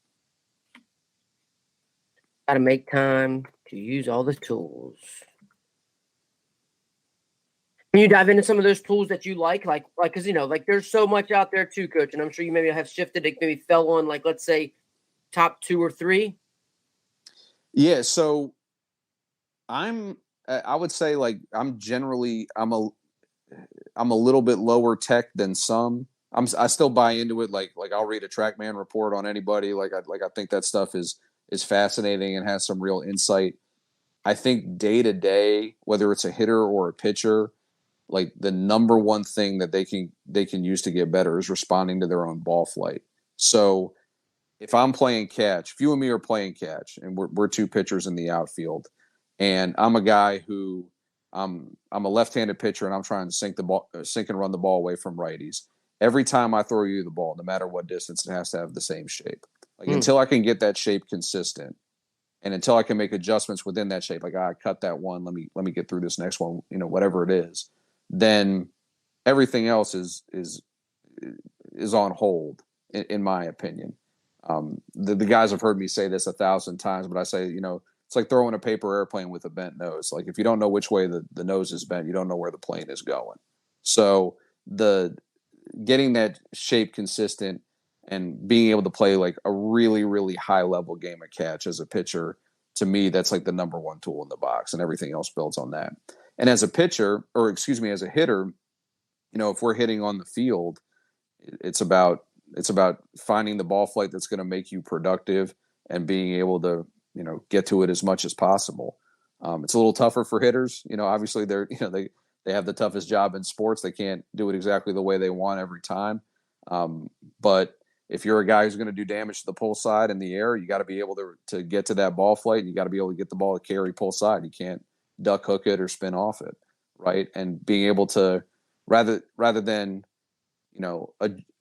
Got to make time to use all the tools. Can you dive into some of those tools that you like, because there's so much out there too, Coach, and I'm sure you maybe have shifted. It maybe fell on let's say top 2 or 3. Yeah, so I would say I'm a little bit lower tech than some. I still buy into it. Like I'll read a TrackMan report on anybody. I think that stuff is fascinating and has some real insight. I think day to day, whether it's a hitter or a pitcher, like the number one thing that they can use to get better is responding to their own ball flight. So if I'm playing catch, if you and me are playing catch, and we're two pitchers in the outfield, and I'm a guy who I'm a left-handed pitcher, and I'm trying to sink and run the ball away from righties. Every time I throw you the ball, no matter what distance, it has to have the same shape. Until I can get that shape consistent, and until I can make adjustments within that shape, I cut that one. Let me get through this next one. Whatever it is, then everything else is on hold, in my opinion. The guys have heard me say this 1,000 times, but I say, it's like throwing a paper airplane with a bent nose. Like if you don't know which way the nose is bent, you don't know where the plane is going. So getting that shape consistent and being able to play like a really, really high level game of catch as a pitcher to me, that's like the number one tool in the box, and everything else builds on that. And as a pitcher, or excuse me, as a hitter, if we're hitting on the field, it's about finding the ball flight that's going to make you productive and being able to, get to it as much as possible. It's a little tougher for hitters. Obviously they have the toughest job in sports. They can't do it exactly the way they want every time. But if you're a guy who's going to do damage to the pull side in the air, you got to be able to get to that ball flight. And you got to be able to get the ball to carry pull side. You can't duck hook it or spin off it, right? And being able to rather than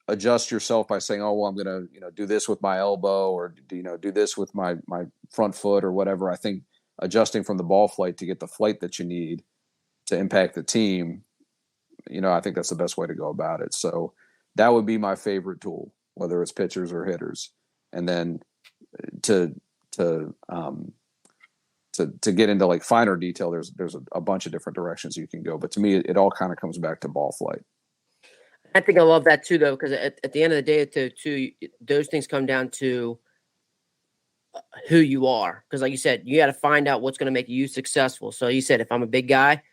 adjust yourself by saying, oh, well, I'm going to do this with my elbow or do this with my front foot or whatever. I think adjusting from the ball flight to get the flight that you need to impact the team, I think that's the best way to go about it. So that would be my favorite tool, whether it's pitchers or hitters. And then to get into like finer detail, there's a bunch of different directions you can go. But to me, it all kind of comes back to ball flight. I think I love that too, though, because at the end of the day, too, those things come down to who you are. Because like you said, you got to find out what's going to make you successful. So you said, if I'm a big guy,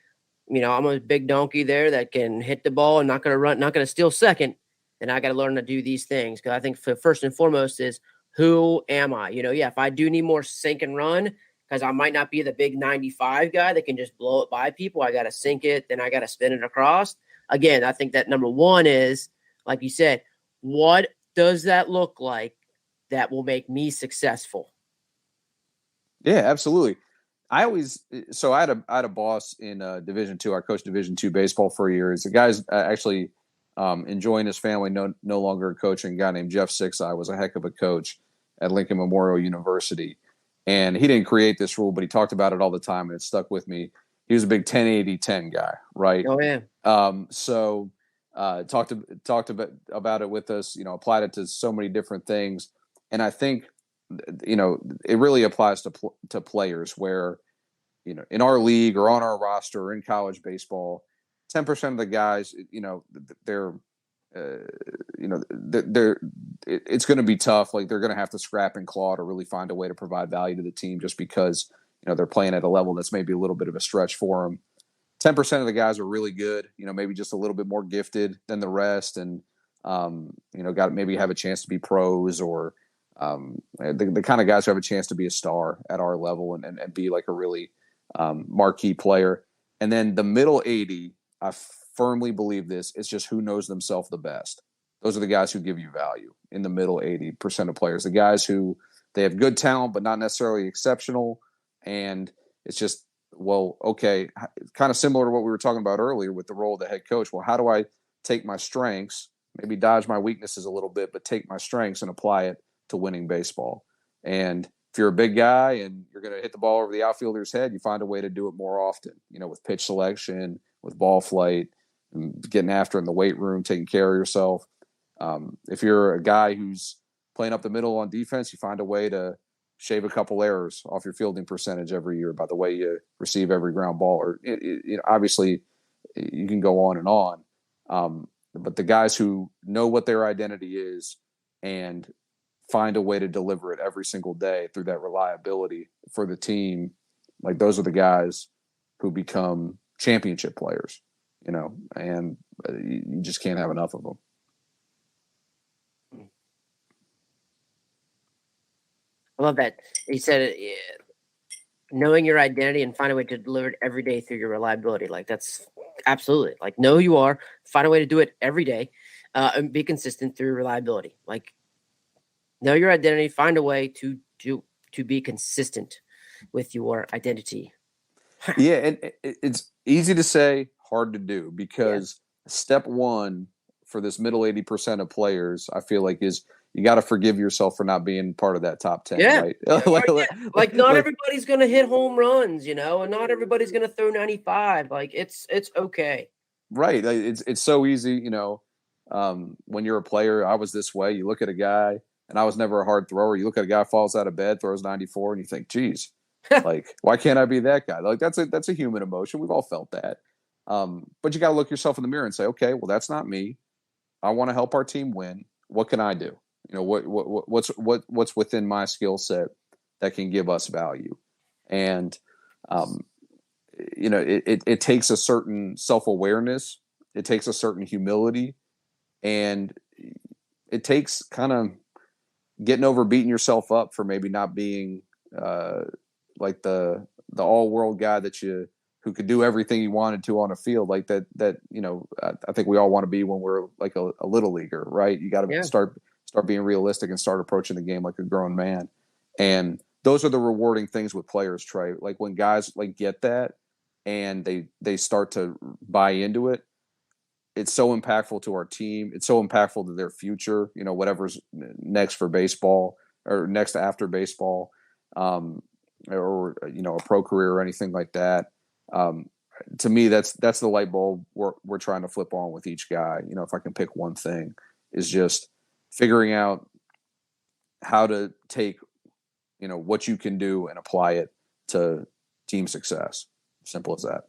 I'm a big donkey there that can hit the ball and not going to run, not going to steal second, then I got to learn to do these things. Because I think first and foremost is, who am I? If I do need more sink and run, because I might not be the big 95 guy that can just blow it by people. I got to sink it, then I got to spin it across. Again, I think that number one is, like you said, what does that look like that will make me successful? Yeah, absolutely. I had a boss in Division II. I coached Division II baseball for a year. The guy's actually enjoying his family, no longer coaching. A guy named Jeff Sixeye was a heck of a coach at Lincoln Memorial University. And he didn't create this rule, but he talked about it all the time, and it stuck with me. He was a big 10-80-10 guy, right? Oh, yeah. So talked about it with us, applied it to so many different things. And I think, it really applies to players where, in our league or on our roster or in college baseball, 10% of the guys, it's going to be tough. Like, they're going to have to scrap and claw to really find a way to provide value to the team just because, they're playing at a level that's maybe a little bit of a stretch for them. 10% of the guys are really good, maybe just a little bit more gifted than the rest. And, got maybe have a chance to be pros or the kind of guys who have a chance to be a star at our level and be like a really marquee player. And then the middle 80, I firmly believe this, it's just who knows themselves the best. Those are the guys who give you value in the middle 80% of players, the guys who they have good talent, but not necessarily exceptional. And it's just, well, okay, kind of similar to what we were talking about earlier with the role of the head coach. Well, how do I take my strengths, maybe dodge my weaknesses a little bit, but take my strengths and apply it to winning baseball? And if you're a big guy and you're going to hit the ball over the outfielder's head, you find a way to do it more often, with pitch selection, with ball flight, and getting after in the weight room, taking care of yourself. If you're a guy who's playing up the middle on defense, you find a way to shave a couple errors off your fielding percentage every year by the way you receive every ground ball. Or obviously, you can go on and on. But the guys who know what their identity is and find a way to deliver it every single day through that reliability for the team, like, those are the guys who become championship players, and you just can't have enough of them. I love that. He said, knowing your identity and find a way to deliver it every day through your reliability. Like, that's absolutely, like, know who you are, find a way to do it every day, and be consistent through reliability. Like, know your identity, find a way to be consistent with your identity. Yeah, and it's easy to say, hard to do, because step one for this middle 80% of players, I feel like, is you got to forgive yourself for not being part of that top 10. Yeah. Right? Like, not everybody's going to hit home runs, and not everybody's going to throw 95. Like, it's okay. Right. It's so easy, when you're a player. I was this way. You look at a guy, and I was never a hard thrower. You look at a guy falls out of bed, throws 94, and you think, geez, like, why can't I be that guy? Like, that's a human emotion. We've all felt that. But you got to look yourself in the mirror and say, okay, well, that's not me. I want to help our team win. What can I do? What's within my skill set that can give us value? And, it takes a certain self-awareness. It takes a certain humility, and it takes kind of getting over beating yourself up for maybe not being like the all-world guy who could do everything he wanted to on a field like that. I think we all want to be when we're like a little leaguer, right? You got to start being realistic and start approaching the game like a grown man. And those are the rewarding things with players, Trey. Like when guys like get that and they start to buy into it, it's so impactful to our team. It's so impactful to their future, whatever's next for baseball or next after baseball, or a pro career or anything like that. To me, that's the light bulb we're trying to flip on with each guy. If I can pick one thing, is just figuring out how to take, what you can do and apply it to team success. Simple as that.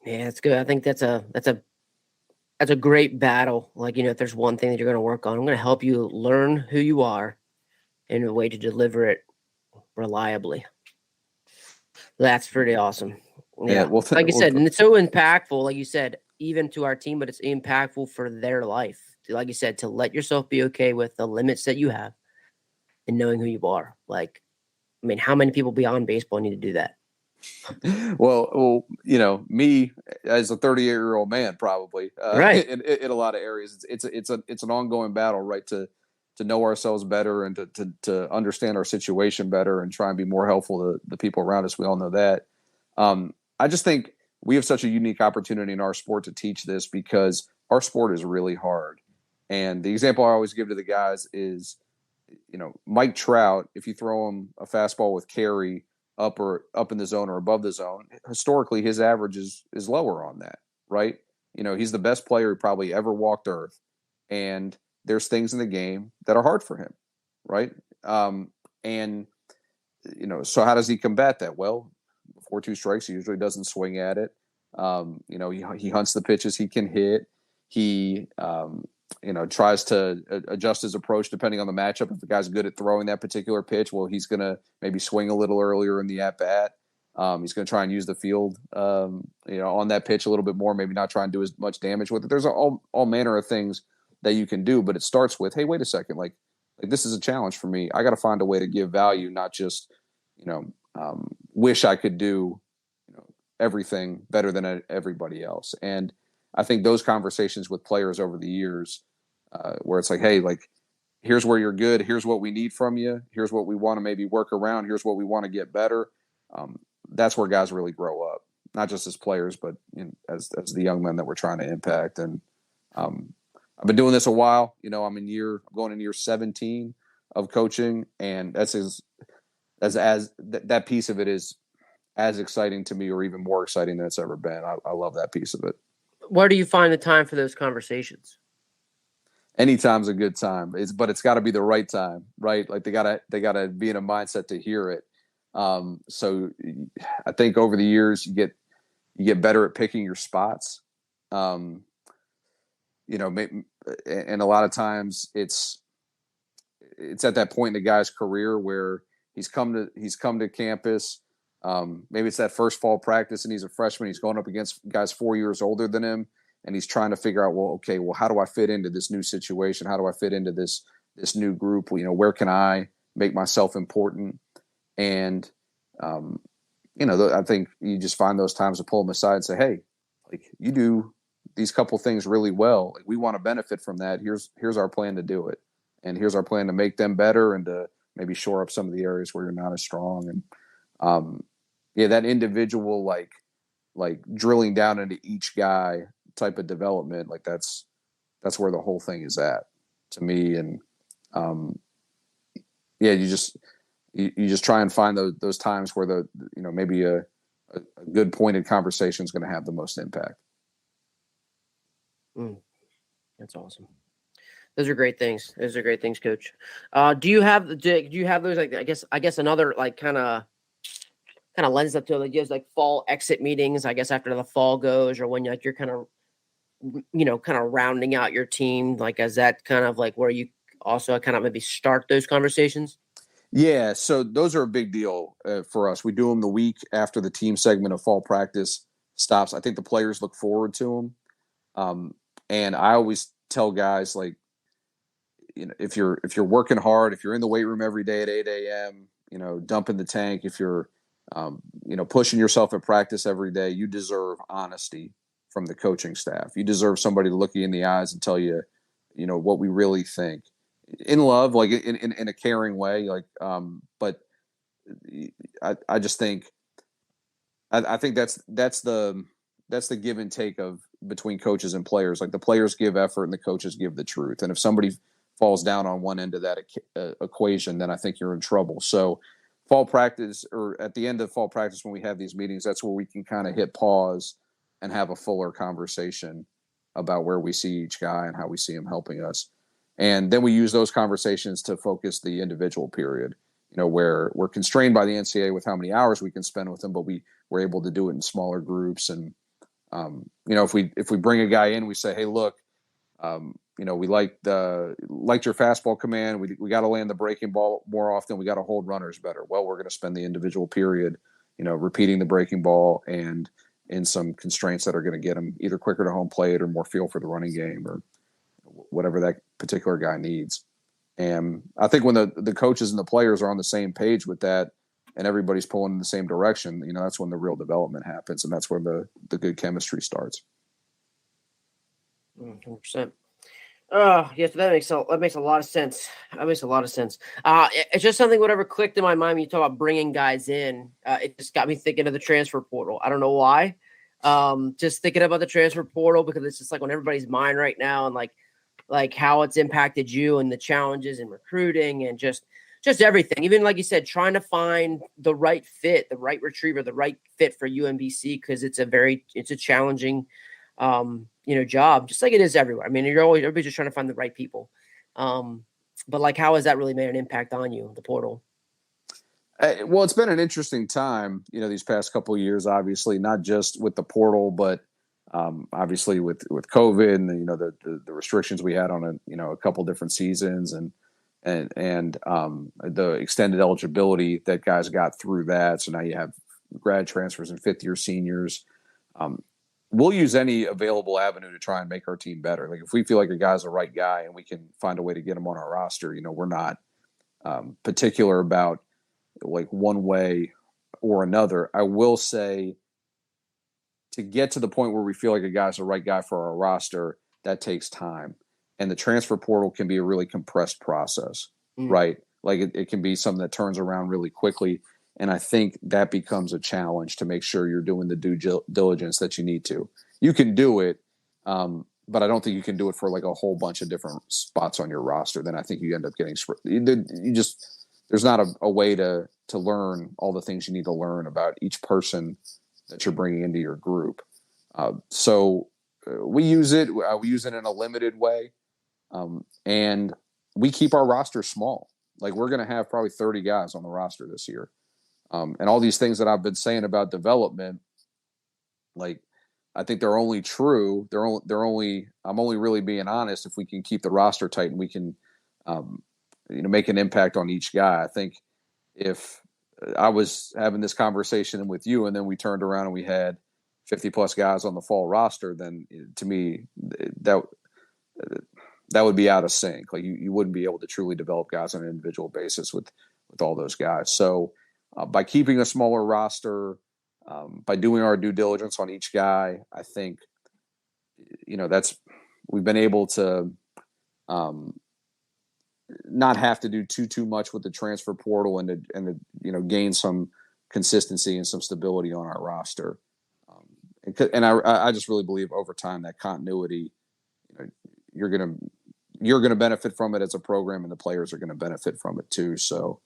Yeah, it's good. I think that's a great battle. Like, if there's one thing that you're going to work on, I'm going to help you learn who you are and a way to deliver it reliably. That's pretty awesome. Yeah. Well, like you said, and it's so impactful, like you said, even to our team, but it's impactful for their life. Like you said, to let yourself be okay with the limits that you have and knowing who you are. Like, I mean, how many people beyond baseball need to do that? Well, me as a 38-year-old man, probably right in a lot of areas, it's an ongoing battle, right? To know ourselves better and to understand our situation better and try and be more helpful to the people around us. We all know that. I just think we have such a unique opportunity in our sport to teach this because our sport is really hard. And the example I always give to the guys is, Mike Trout, if you throw him a fastball with carry up in the zone or above the zone, historically his average is lower on that, right? He's the best player who probably ever walked earth. And there's things in the game that are hard for him, right? So how does he combat that? Well, 4-2 strikes, he usually doesn't swing at it. He hunts the pitches he can hit. He, tries to adjust his approach depending on the matchup. If the guy's good at throwing that particular pitch, well, he's going to maybe swing a little earlier in the at-bat. He's going to try and use the field, on that pitch a little bit more, maybe not try and do as much damage with it. There's all manner of things that you can do, but it starts with, hey, wait a second, like this is a challenge for me. I got to find a way to give value, not just, wish I could do, everything better than everybody else. And I think those conversations with players over the years, where it's like, hey, like, here's where you're good. Here's what we need from you. Here's what we want to maybe work around. Here's what we want to get better. That's where guys really grow up, not just as players, but as the young men that we're trying to impact. And I've been doing this a while. I'm going in year 17 of coaching, and that's that piece of it is as exciting to me, or even more exciting than it's ever been. I love that piece of it. Where do you find the time for those conversations? Anytime's a good time. But it's got to be the right time, right? Like they gotta be in a mindset to hear it. So I think over the years you get better at picking your spots. And a lot of times it's at that point in the guy's career where he's come to campus. Maybe it's that first fall practice and he's a freshman. He's going up against guys 4 years older than him, and he's trying to figure out, how do I fit into this new situation? How do I fit into this new group? Where can I make myself important? And, I think you just find those times to pull them aside and say, hey, like, you do these couple things really well. Like, we want to benefit from that. Here's our plan to do it. And here's our plan to make them better and to maybe shore up some of the areas where you're not as strong. And, that individual, like drilling down into each guy type of development, like that's where the whole thing is at to me. And, you just try and find those times where maybe a good pointed conversation is going to have the most impact. That's awesome. Those are great things. Coach. Do you have those, like, I guess another, like, kind of lends up to, like, just like fall exit meetings, I guess, after the fall goes, or when you're kind of rounding out your team, like, is that kind of like where you also kind of maybe start those conversations? Yeah, so those are a big deal for us. We do them the week after the team segment of fall practice stops. I think the players look forward to them. And I always tell guys, like, if you're working hard, if you're in the weight room every day at 8 a.m., dumping the tank, if you're pushing yourself at practice every day, you deserve honesty from the coaching staff. You deserve somebody to look you in the eyes and tell you, what we really think, in love, like in a caring way. Like, but I just think I think that's the give and take of between coaches and players. Like, the players give effort and the coaches give the truth. And if somebody falls down on one end of that equation, then I think you're in trouble. So fall practice, or at the end of fall practice, when we have these meetings, that's where we can kind of hit pause and have a fuller conversation about where we see each guy and how we see him helping us. And then we use those conversations to focus the individual period, where we're constrained by the NCAA with how many hours we can spend with them, but we're able to do it in smaller groups. And, if we bring a guy in, we say, hey, look, we liked your fastball command. We got to land the breaking ball more often. We got to hold runners better. Well, we're going to spend the individual period, repeating the breaking ball and in some constraints that are going to get them either quicker to home plate or more feel for the running game or whatever that particular guy needs. And I think when the coaches and the players are on the same page with that and everybody's pulling in the same direction, that's when the real development happens, and that's where the good chemistry starts. 100%. Yes, that makes a lot of sense. That makes a lot of sense. It's just something whatever clicked in my mind when you talk about bringing guys in. It just got me thinking of the transfer portal. I don't know why. Just thinking about the transfer portal because it's just like on everybody's mind right now, and like how it's impacted you and the challenges in recruiting and just everything. Even like you said, trying to find the right fit, the right retriever, the right fit for UMBC, because it's a challenging job, just like it is everywhere. I mean, everybody's just trying to find the right people. But like, how has that really made an impact on you, the portal? Well, it's been an interesting time, these past couple of years, obviously, not just with the portal, but obviously with COVID and the restrictions we had on a couple different seasons and the extended eligibility that guys got through that. So now you have grad transfers and fifth year seniors. We'll use any available avenue to try and make our team better. Like, if we feel like a guy's the right guy and we can find a way to get him on our roster, we're not particular about like one way or another. I will say, to get to the point where we feel like a guy's the right guy for our roster, that takes time. And the transfer portal can be a really compressed process, right? Like, it can be something that turns around really quickly. And I think that becomes a challenge to make sure you're doing the due diligence that you need to. You can do it, but I don't think you can do it for like a whole bunch of different spots on your roster. Then I think you end up getting there's not a way to learn all the things you need to learn about each person that you're bringing into your group. So we use it. We use it in a limited way, and we keep our roster small. Like, we're going to have probably 30 guys on the roster this year. And all these things that I've been saying about development, like, I think they're only true. I'm only really being honest if we can keep the roster tight and we can, make an impact on each guy. I think if I was having this conversation with you and then we turned around and we had 50 plus guys on the fall roster, then to me, that would be out of sync. Like, you wouldn't be able to truly develop guys on an individual basis with all those guys. So, by keeping a smaller roster, by doing our due diligence on each guy, I think, we've been able to not have to do too much with the transfer portal and to gain some consistency and some stability on our roster. And I just really believe over time that continuity, you're gonna benefit from it as a program, and the players are going to benefit from it too. So.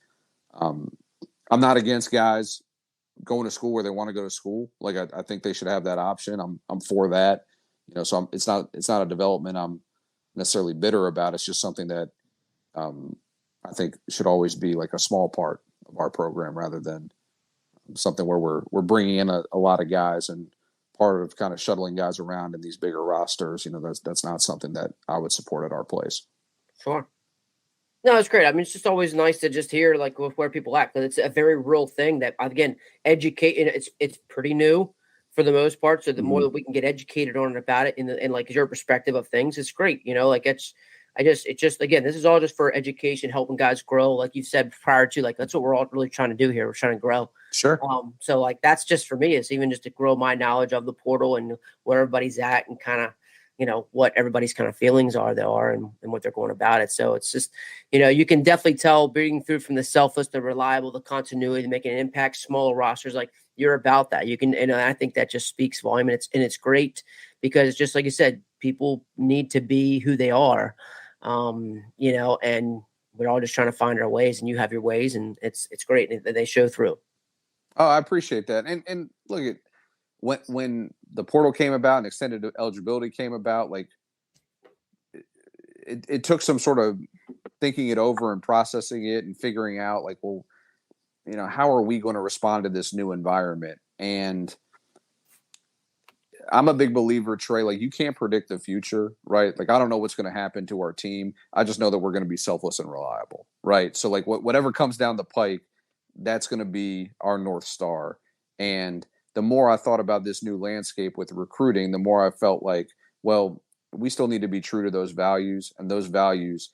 I'm not against guys going to school where they want to go to school. Like, I think they should have that option. I'm for that. So it's not a development I'm necessarily bitter about. It's just something that I think should always be like a small part of our program rather than something where we're bringing in a lot of guys and part of kind of shuttling guys around in these bigger rosters. That's not something that I would support at our place. Sure. No, it's great. I mean, it's just always nice to just hear like where people at, because it's a very real thing that, again, educate. It's pretty new for the most part. So the more Mhm. that we can get educated on it about it, in like your perspective of things, it's great. Like it's just, again, this is all just for education, helping guys grow. Like you said prior to, like, that's what we're all really trying to do here. We're trying to grow. Sure. So like that's just for me. It's even just to grow my knowledge of the portal and where everybody's at, and kind of what everybody's kind of feelings are and what they're going about it. So it's just, you can definitely tell being through from the selfless, the reliable, the continuity, making an impact, smaller rosters, like you're about that. You can, and I think that just speaks volume, and it's great, because just like you said, people need to be who they are, and we're all just trying to find our ways, and you have your ways, and it's great, and they show through. Oh, I appreciate that. And look at when the portal came about and extended eligibility came about, like it took some sort of thinking it over and processing it and figuring out, like, well, how are we going to respond to this new environment? And I'm a big believer, Trey, like, you can't predict the future, right? Like, I don't know what's going to happen to our team. I just know that we're going to be selfless and reliable, right? So, like, whatever comes down the pike, that's going to be our North Star. And the more I thought about this new landscape with recruiting, the more I felt like, well, we still need to be true to those values, and those values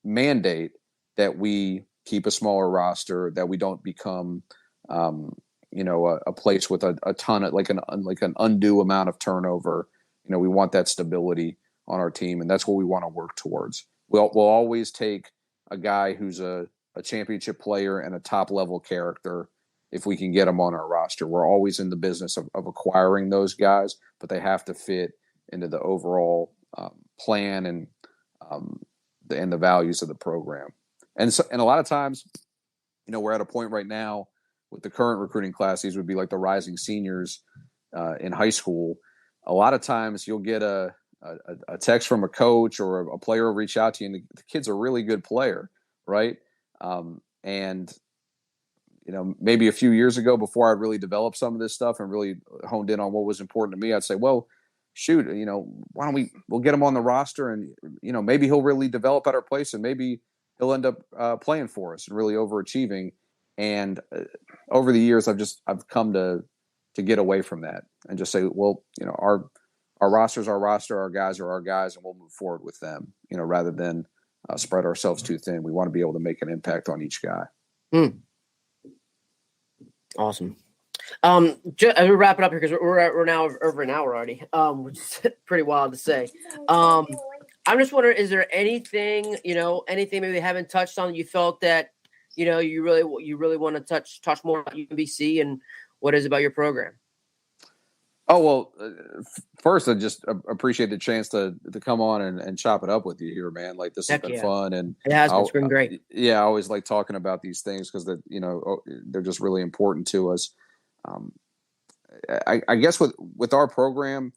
mandate that we keep a smaller roster, that we don't become, a place with a ton of, like an undue amount of turnover. We want that stability on our team, and that's what we want to work towards. We'll always take a guy who's a championship player and a top level character if we can get them on our roster. We're always in the business of acquiring those guys, but they have to fit into the overall plan and the values of the program. And a lot of times, we're at a point right now with the current recruiting class. These would be like the rising seniors in high school. A lot of times you'll get a text from a coach or a player will reach out to you, and the kid's a really good player, right? And maybe a few years ago, before I really developed some of this stuff and really honed in on what was important to me, I'd say, well, shoot, why don't we'll get him on the roster, and maybe he'll really develop at our place, and maybe he'll end up playing for us and really overachieving. And over the years, I've come to get away from that and just say, well, our roster's our roster, our guys are our guys, and we'll move forward with them. Rather than spread ourselves too thin. We want to be able to make an impact on each guy. Awesome. We'll wrap it up here because we're now over an hour already, which is pretty wild to say. I'm just wondering, is there anything maybe we haven't touched on that you felt that you really want to touch more about UMBC and what is about your program? Oh, well, first, I just appreciate the chance to come on and chop it up with you here, man. Like, this has been fun, and it has been. It's been great. I always like talking about these things because they're just really important to us. I guess with our program,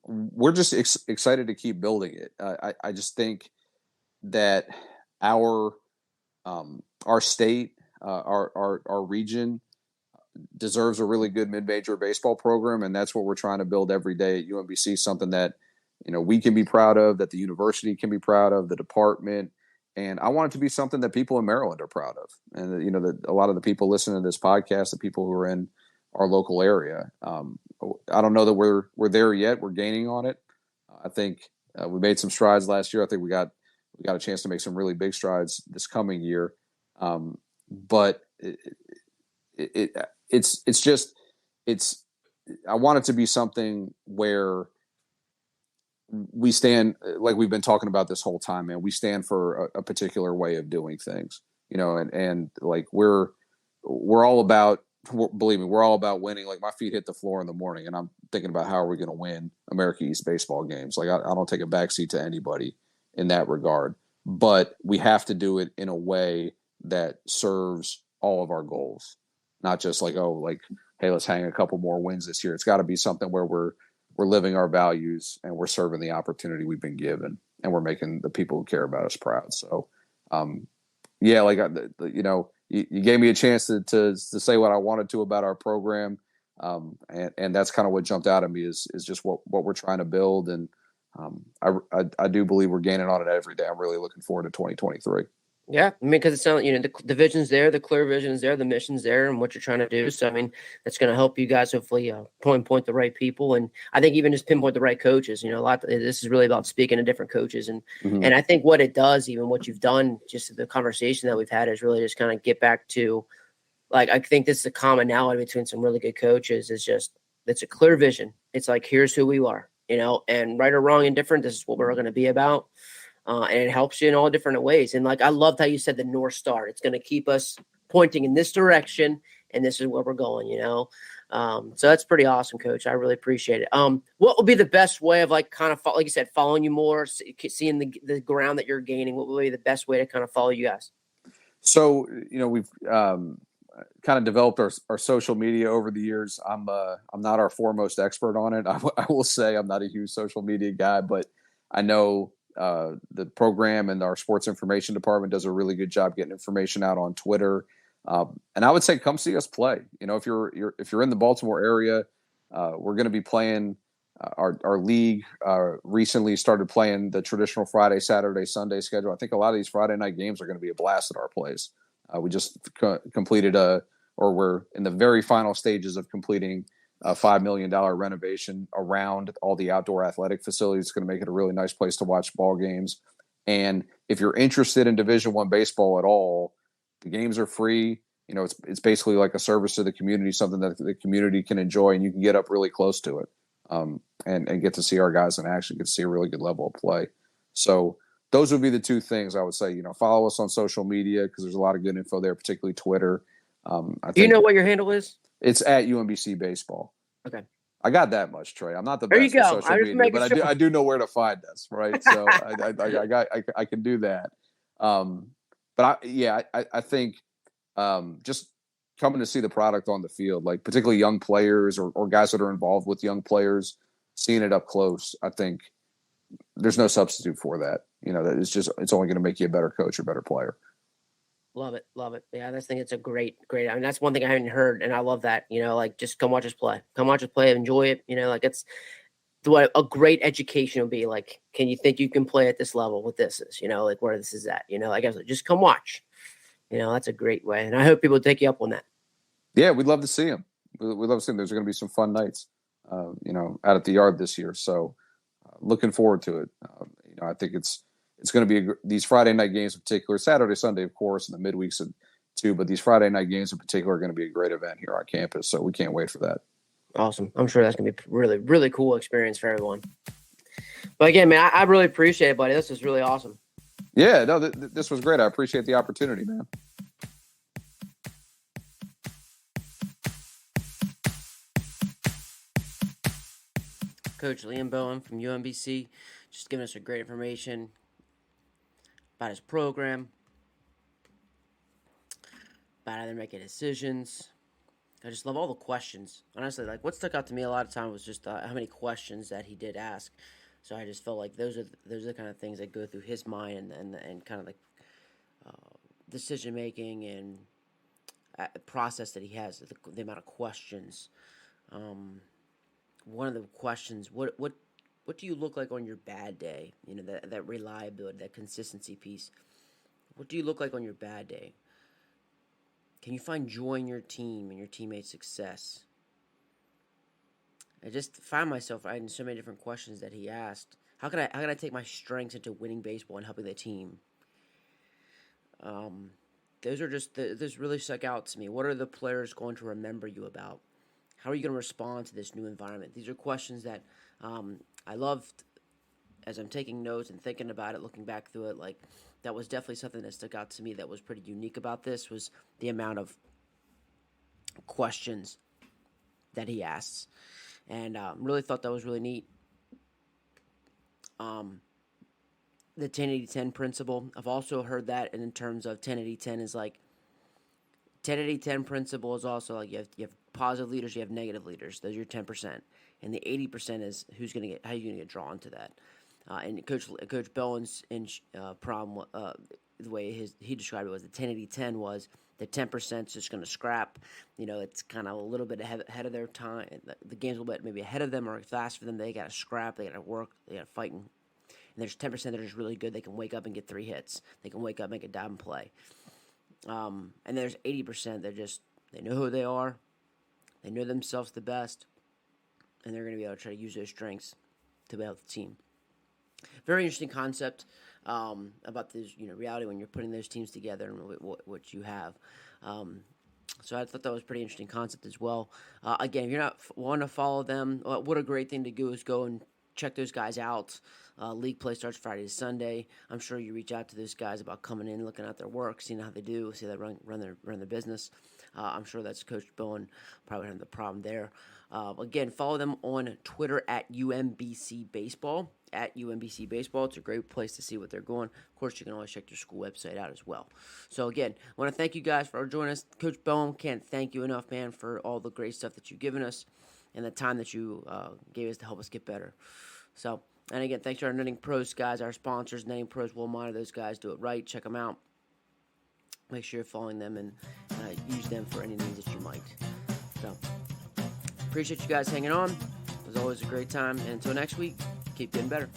we're just excited to keep building it. I just think that our state, our region deserves a really good mid-major baseball program, and that's what we're trying to build every day at UMBC. Something that we can be proud of, that the university can be proud of, the department, and I want it to be something that people in Maryland are proud of, and that a lot of the people listening to this podcast, the people who are in our local area. I don't know that we're there yet. We're gaining on it. I think we made some strides last year. I think we got a chance to make some really big strides this coming year. But it's just I want it to be something where we stand, like we've been talking about this whole time, man. We stand for a particular way of doing things, and like we're all about, believe me, we're all about winning. Like, my feet hit the floor in the morning and I'm thinking about how are we going to win America East baseball games. Like, I don't take a backseat to anybody in that regard, but we have to do it in a way that serves all of our goals. Not just like, hey, let's hang a couple more wins this year. It's got to be something where we're living our values and we're serving the opportunity we've been given, and we're making the people who care about us proud. So, you gave me a chance to say what I wanted to about our program, and that's kind of what jumped out at me is just what we're trying to build, and I do believe we're gaining on it every day. I'm really looking forward to 2023. Yeah, I mean, because it's not, the vision's there, the clear vision is there, the mission's there, and what you're trying to do. So, I mean, that's going to help you guys hopefully point the right people, and I think even just pinpoint the right coaches. This is really about speaking to different coaches, and Mm-hmm. and I think what it does, even what you've done, just the conversation that we've had, is really just kind of get back to, like, I think this is a commonality between some really good coaches. Is just it's a clear vision. It's like, here's who we are, and right or wrong, indifferent. This is what we're going to be about. And it helps you in all different ways. And like, I loved how you said the North Star. It's going to keep us pointing in this direction, and this is where we're going. So that's pretty awesome, Coach. I really appreciate it. What would be the best way of, like, kind of like you said, following you more, seeing the ground that you're gaining? What would be the best way to kind of follow you guys? So we've kind of developed our social media over the years. I'm not our foremost expert on it. I will say I'm not a huge social media guy, but I know the program and our sports information department does a really good job getting information out on Twitter. And I would say come see us play. If you're in the Baltimore area, we're going to be playing our league. Recently started playing the traditional Friday, Saturday, Sunday schedule. I think a lot of these Friday night games are going to be a blast at our place. We just completed we're in the very final stages of completing a $5 million renovation around all the outdoor athletic facilities. It's going to make it a really nice place to watch ball games. And if you're interested in Division I baseball at all, the games are free. It's basically like a service to the community, something that the community can enjoy, and you can get up really close to it and get to see our guys in action, get to see a really good level of play. So those would be the two things I would say. Follow us on social media because there's a lot of good info there, particularly Twitter. Do you know what your handle is? It's at UMBC Baseball. Okay. I got that much, Trey. I'm not the There you best with go. social media, but I do know where to find us, right? So I can do that. But I think just coming to see the product on the field, like particularly young players or guys that are involved with young players, seeing it up close, I think there's no substitute for that. It's only going to make you a better coach or better player. Love it. Love it. Yeah, I just think it's a great. I mean, that's one thing I haven't heard, and I love that. Like, just come watch us play. Come watch us play. Enjoy it. Like, it's what a great education would be. Like, can you think you can play at this level? What this is, like where this is at. I guess just come watch. That's a great way, and I hope people take you up on that. Yeah, we'd love to see them. We'd love to see them. There's going to be some fun nights, out at the yard this year. So, looking forward to it. I think it's going to be these Friday night games in particular, Saturday, Sunday, of course, and the midweeks too. But these Friday night games in particular are going to be a great event here on campus. So we can't wait for that. Awesome. I'm sure that's going to be a really, really cool experience for everyone. But again, man, I really appreciate it, buddy. This was really awesome. Yeah, no, this was great. I appreciate the opportunity, man. Coach Liam Bowen from UMBC, just giving us a great information about his program, about how they're making decisions. I just love all the questions. Honestly, like, what stuck out to me a lot of time was just how many questions that he did ask. So I just felt like those are the kind of things that go through his mind and kind of like decision making and process that he has, the amount of questions. One of the questions, what do you look like on your bad day? That reliability, that consistency piece. What do you look like on your bad day? Can you find joy in your team and your teammates' success? I just find myself in so many different questions that he asked. How can I take my strengths into winning baseball and helping the team? Those really stuck out to me. What are the players going to remember you about? How are you going to respond to this new environment? These are questions that I loved as I'm taking notes and thinking about it, looking back through it. Like, that was definitely something that stuck out to me that was pretty unique about this, was the amount of questions that he asks. And really thought that was really neat. The 10-80-10 principle, I've also heard that in terms of 10-80-10 is like, 10-80-10 principle is also like you have positive leaders, you have negative leaders. Those are your 10%, and the 80% is how you're going to get drawn to that. And Coach Bowen's problem, the way he described it was the 10-80-10 was The 10% is just going to scrap. It's kind of a little bit ahead of their time. The game's a little bit maybe ahead of them or fast for them. They got to scrap. They got to work. They got to fight. And there's 10% that are just really good. They can wake up and get 3 hits. They can wake up, make a dive and play. And there's 80% that they know who they are. They know themselves the best. And they're going to be able to try to use those strengths to build the team. Very interesting concept about this, reality when you're putting those teams together and what you have. So I thought that was a pretty interesting concept as well. Again, if you're not wanting to follow them, what a great thing to do is go and check those guys out. League play starts Friday to Sunday. I'm sure you reach out to those guys about coming in, looking at their work, seeing how they do, see how they run their business. I'm sure that's Coach Bowen probably having the problem there. Again, follow them on Twitter at UMBC Baseball. At UMBC Baseball. It's a great place to see what they're going. Of course, you can always check their school website out as well. So, again, I want to thank you guys for joining us. Coach Bowen, can't thank you enough, man, for all the great stuff that you've given us and the time that you gave us to help us get better. So, and again, thanks to our Netting Pros guys, our sponsors. Netting Pros will monitor those guys. Do it right. Check them out. Make sure you're following them and use them for any needs that you might. So, appreciate you guys hanging on. It was always a great time. And until next week, keep getting better.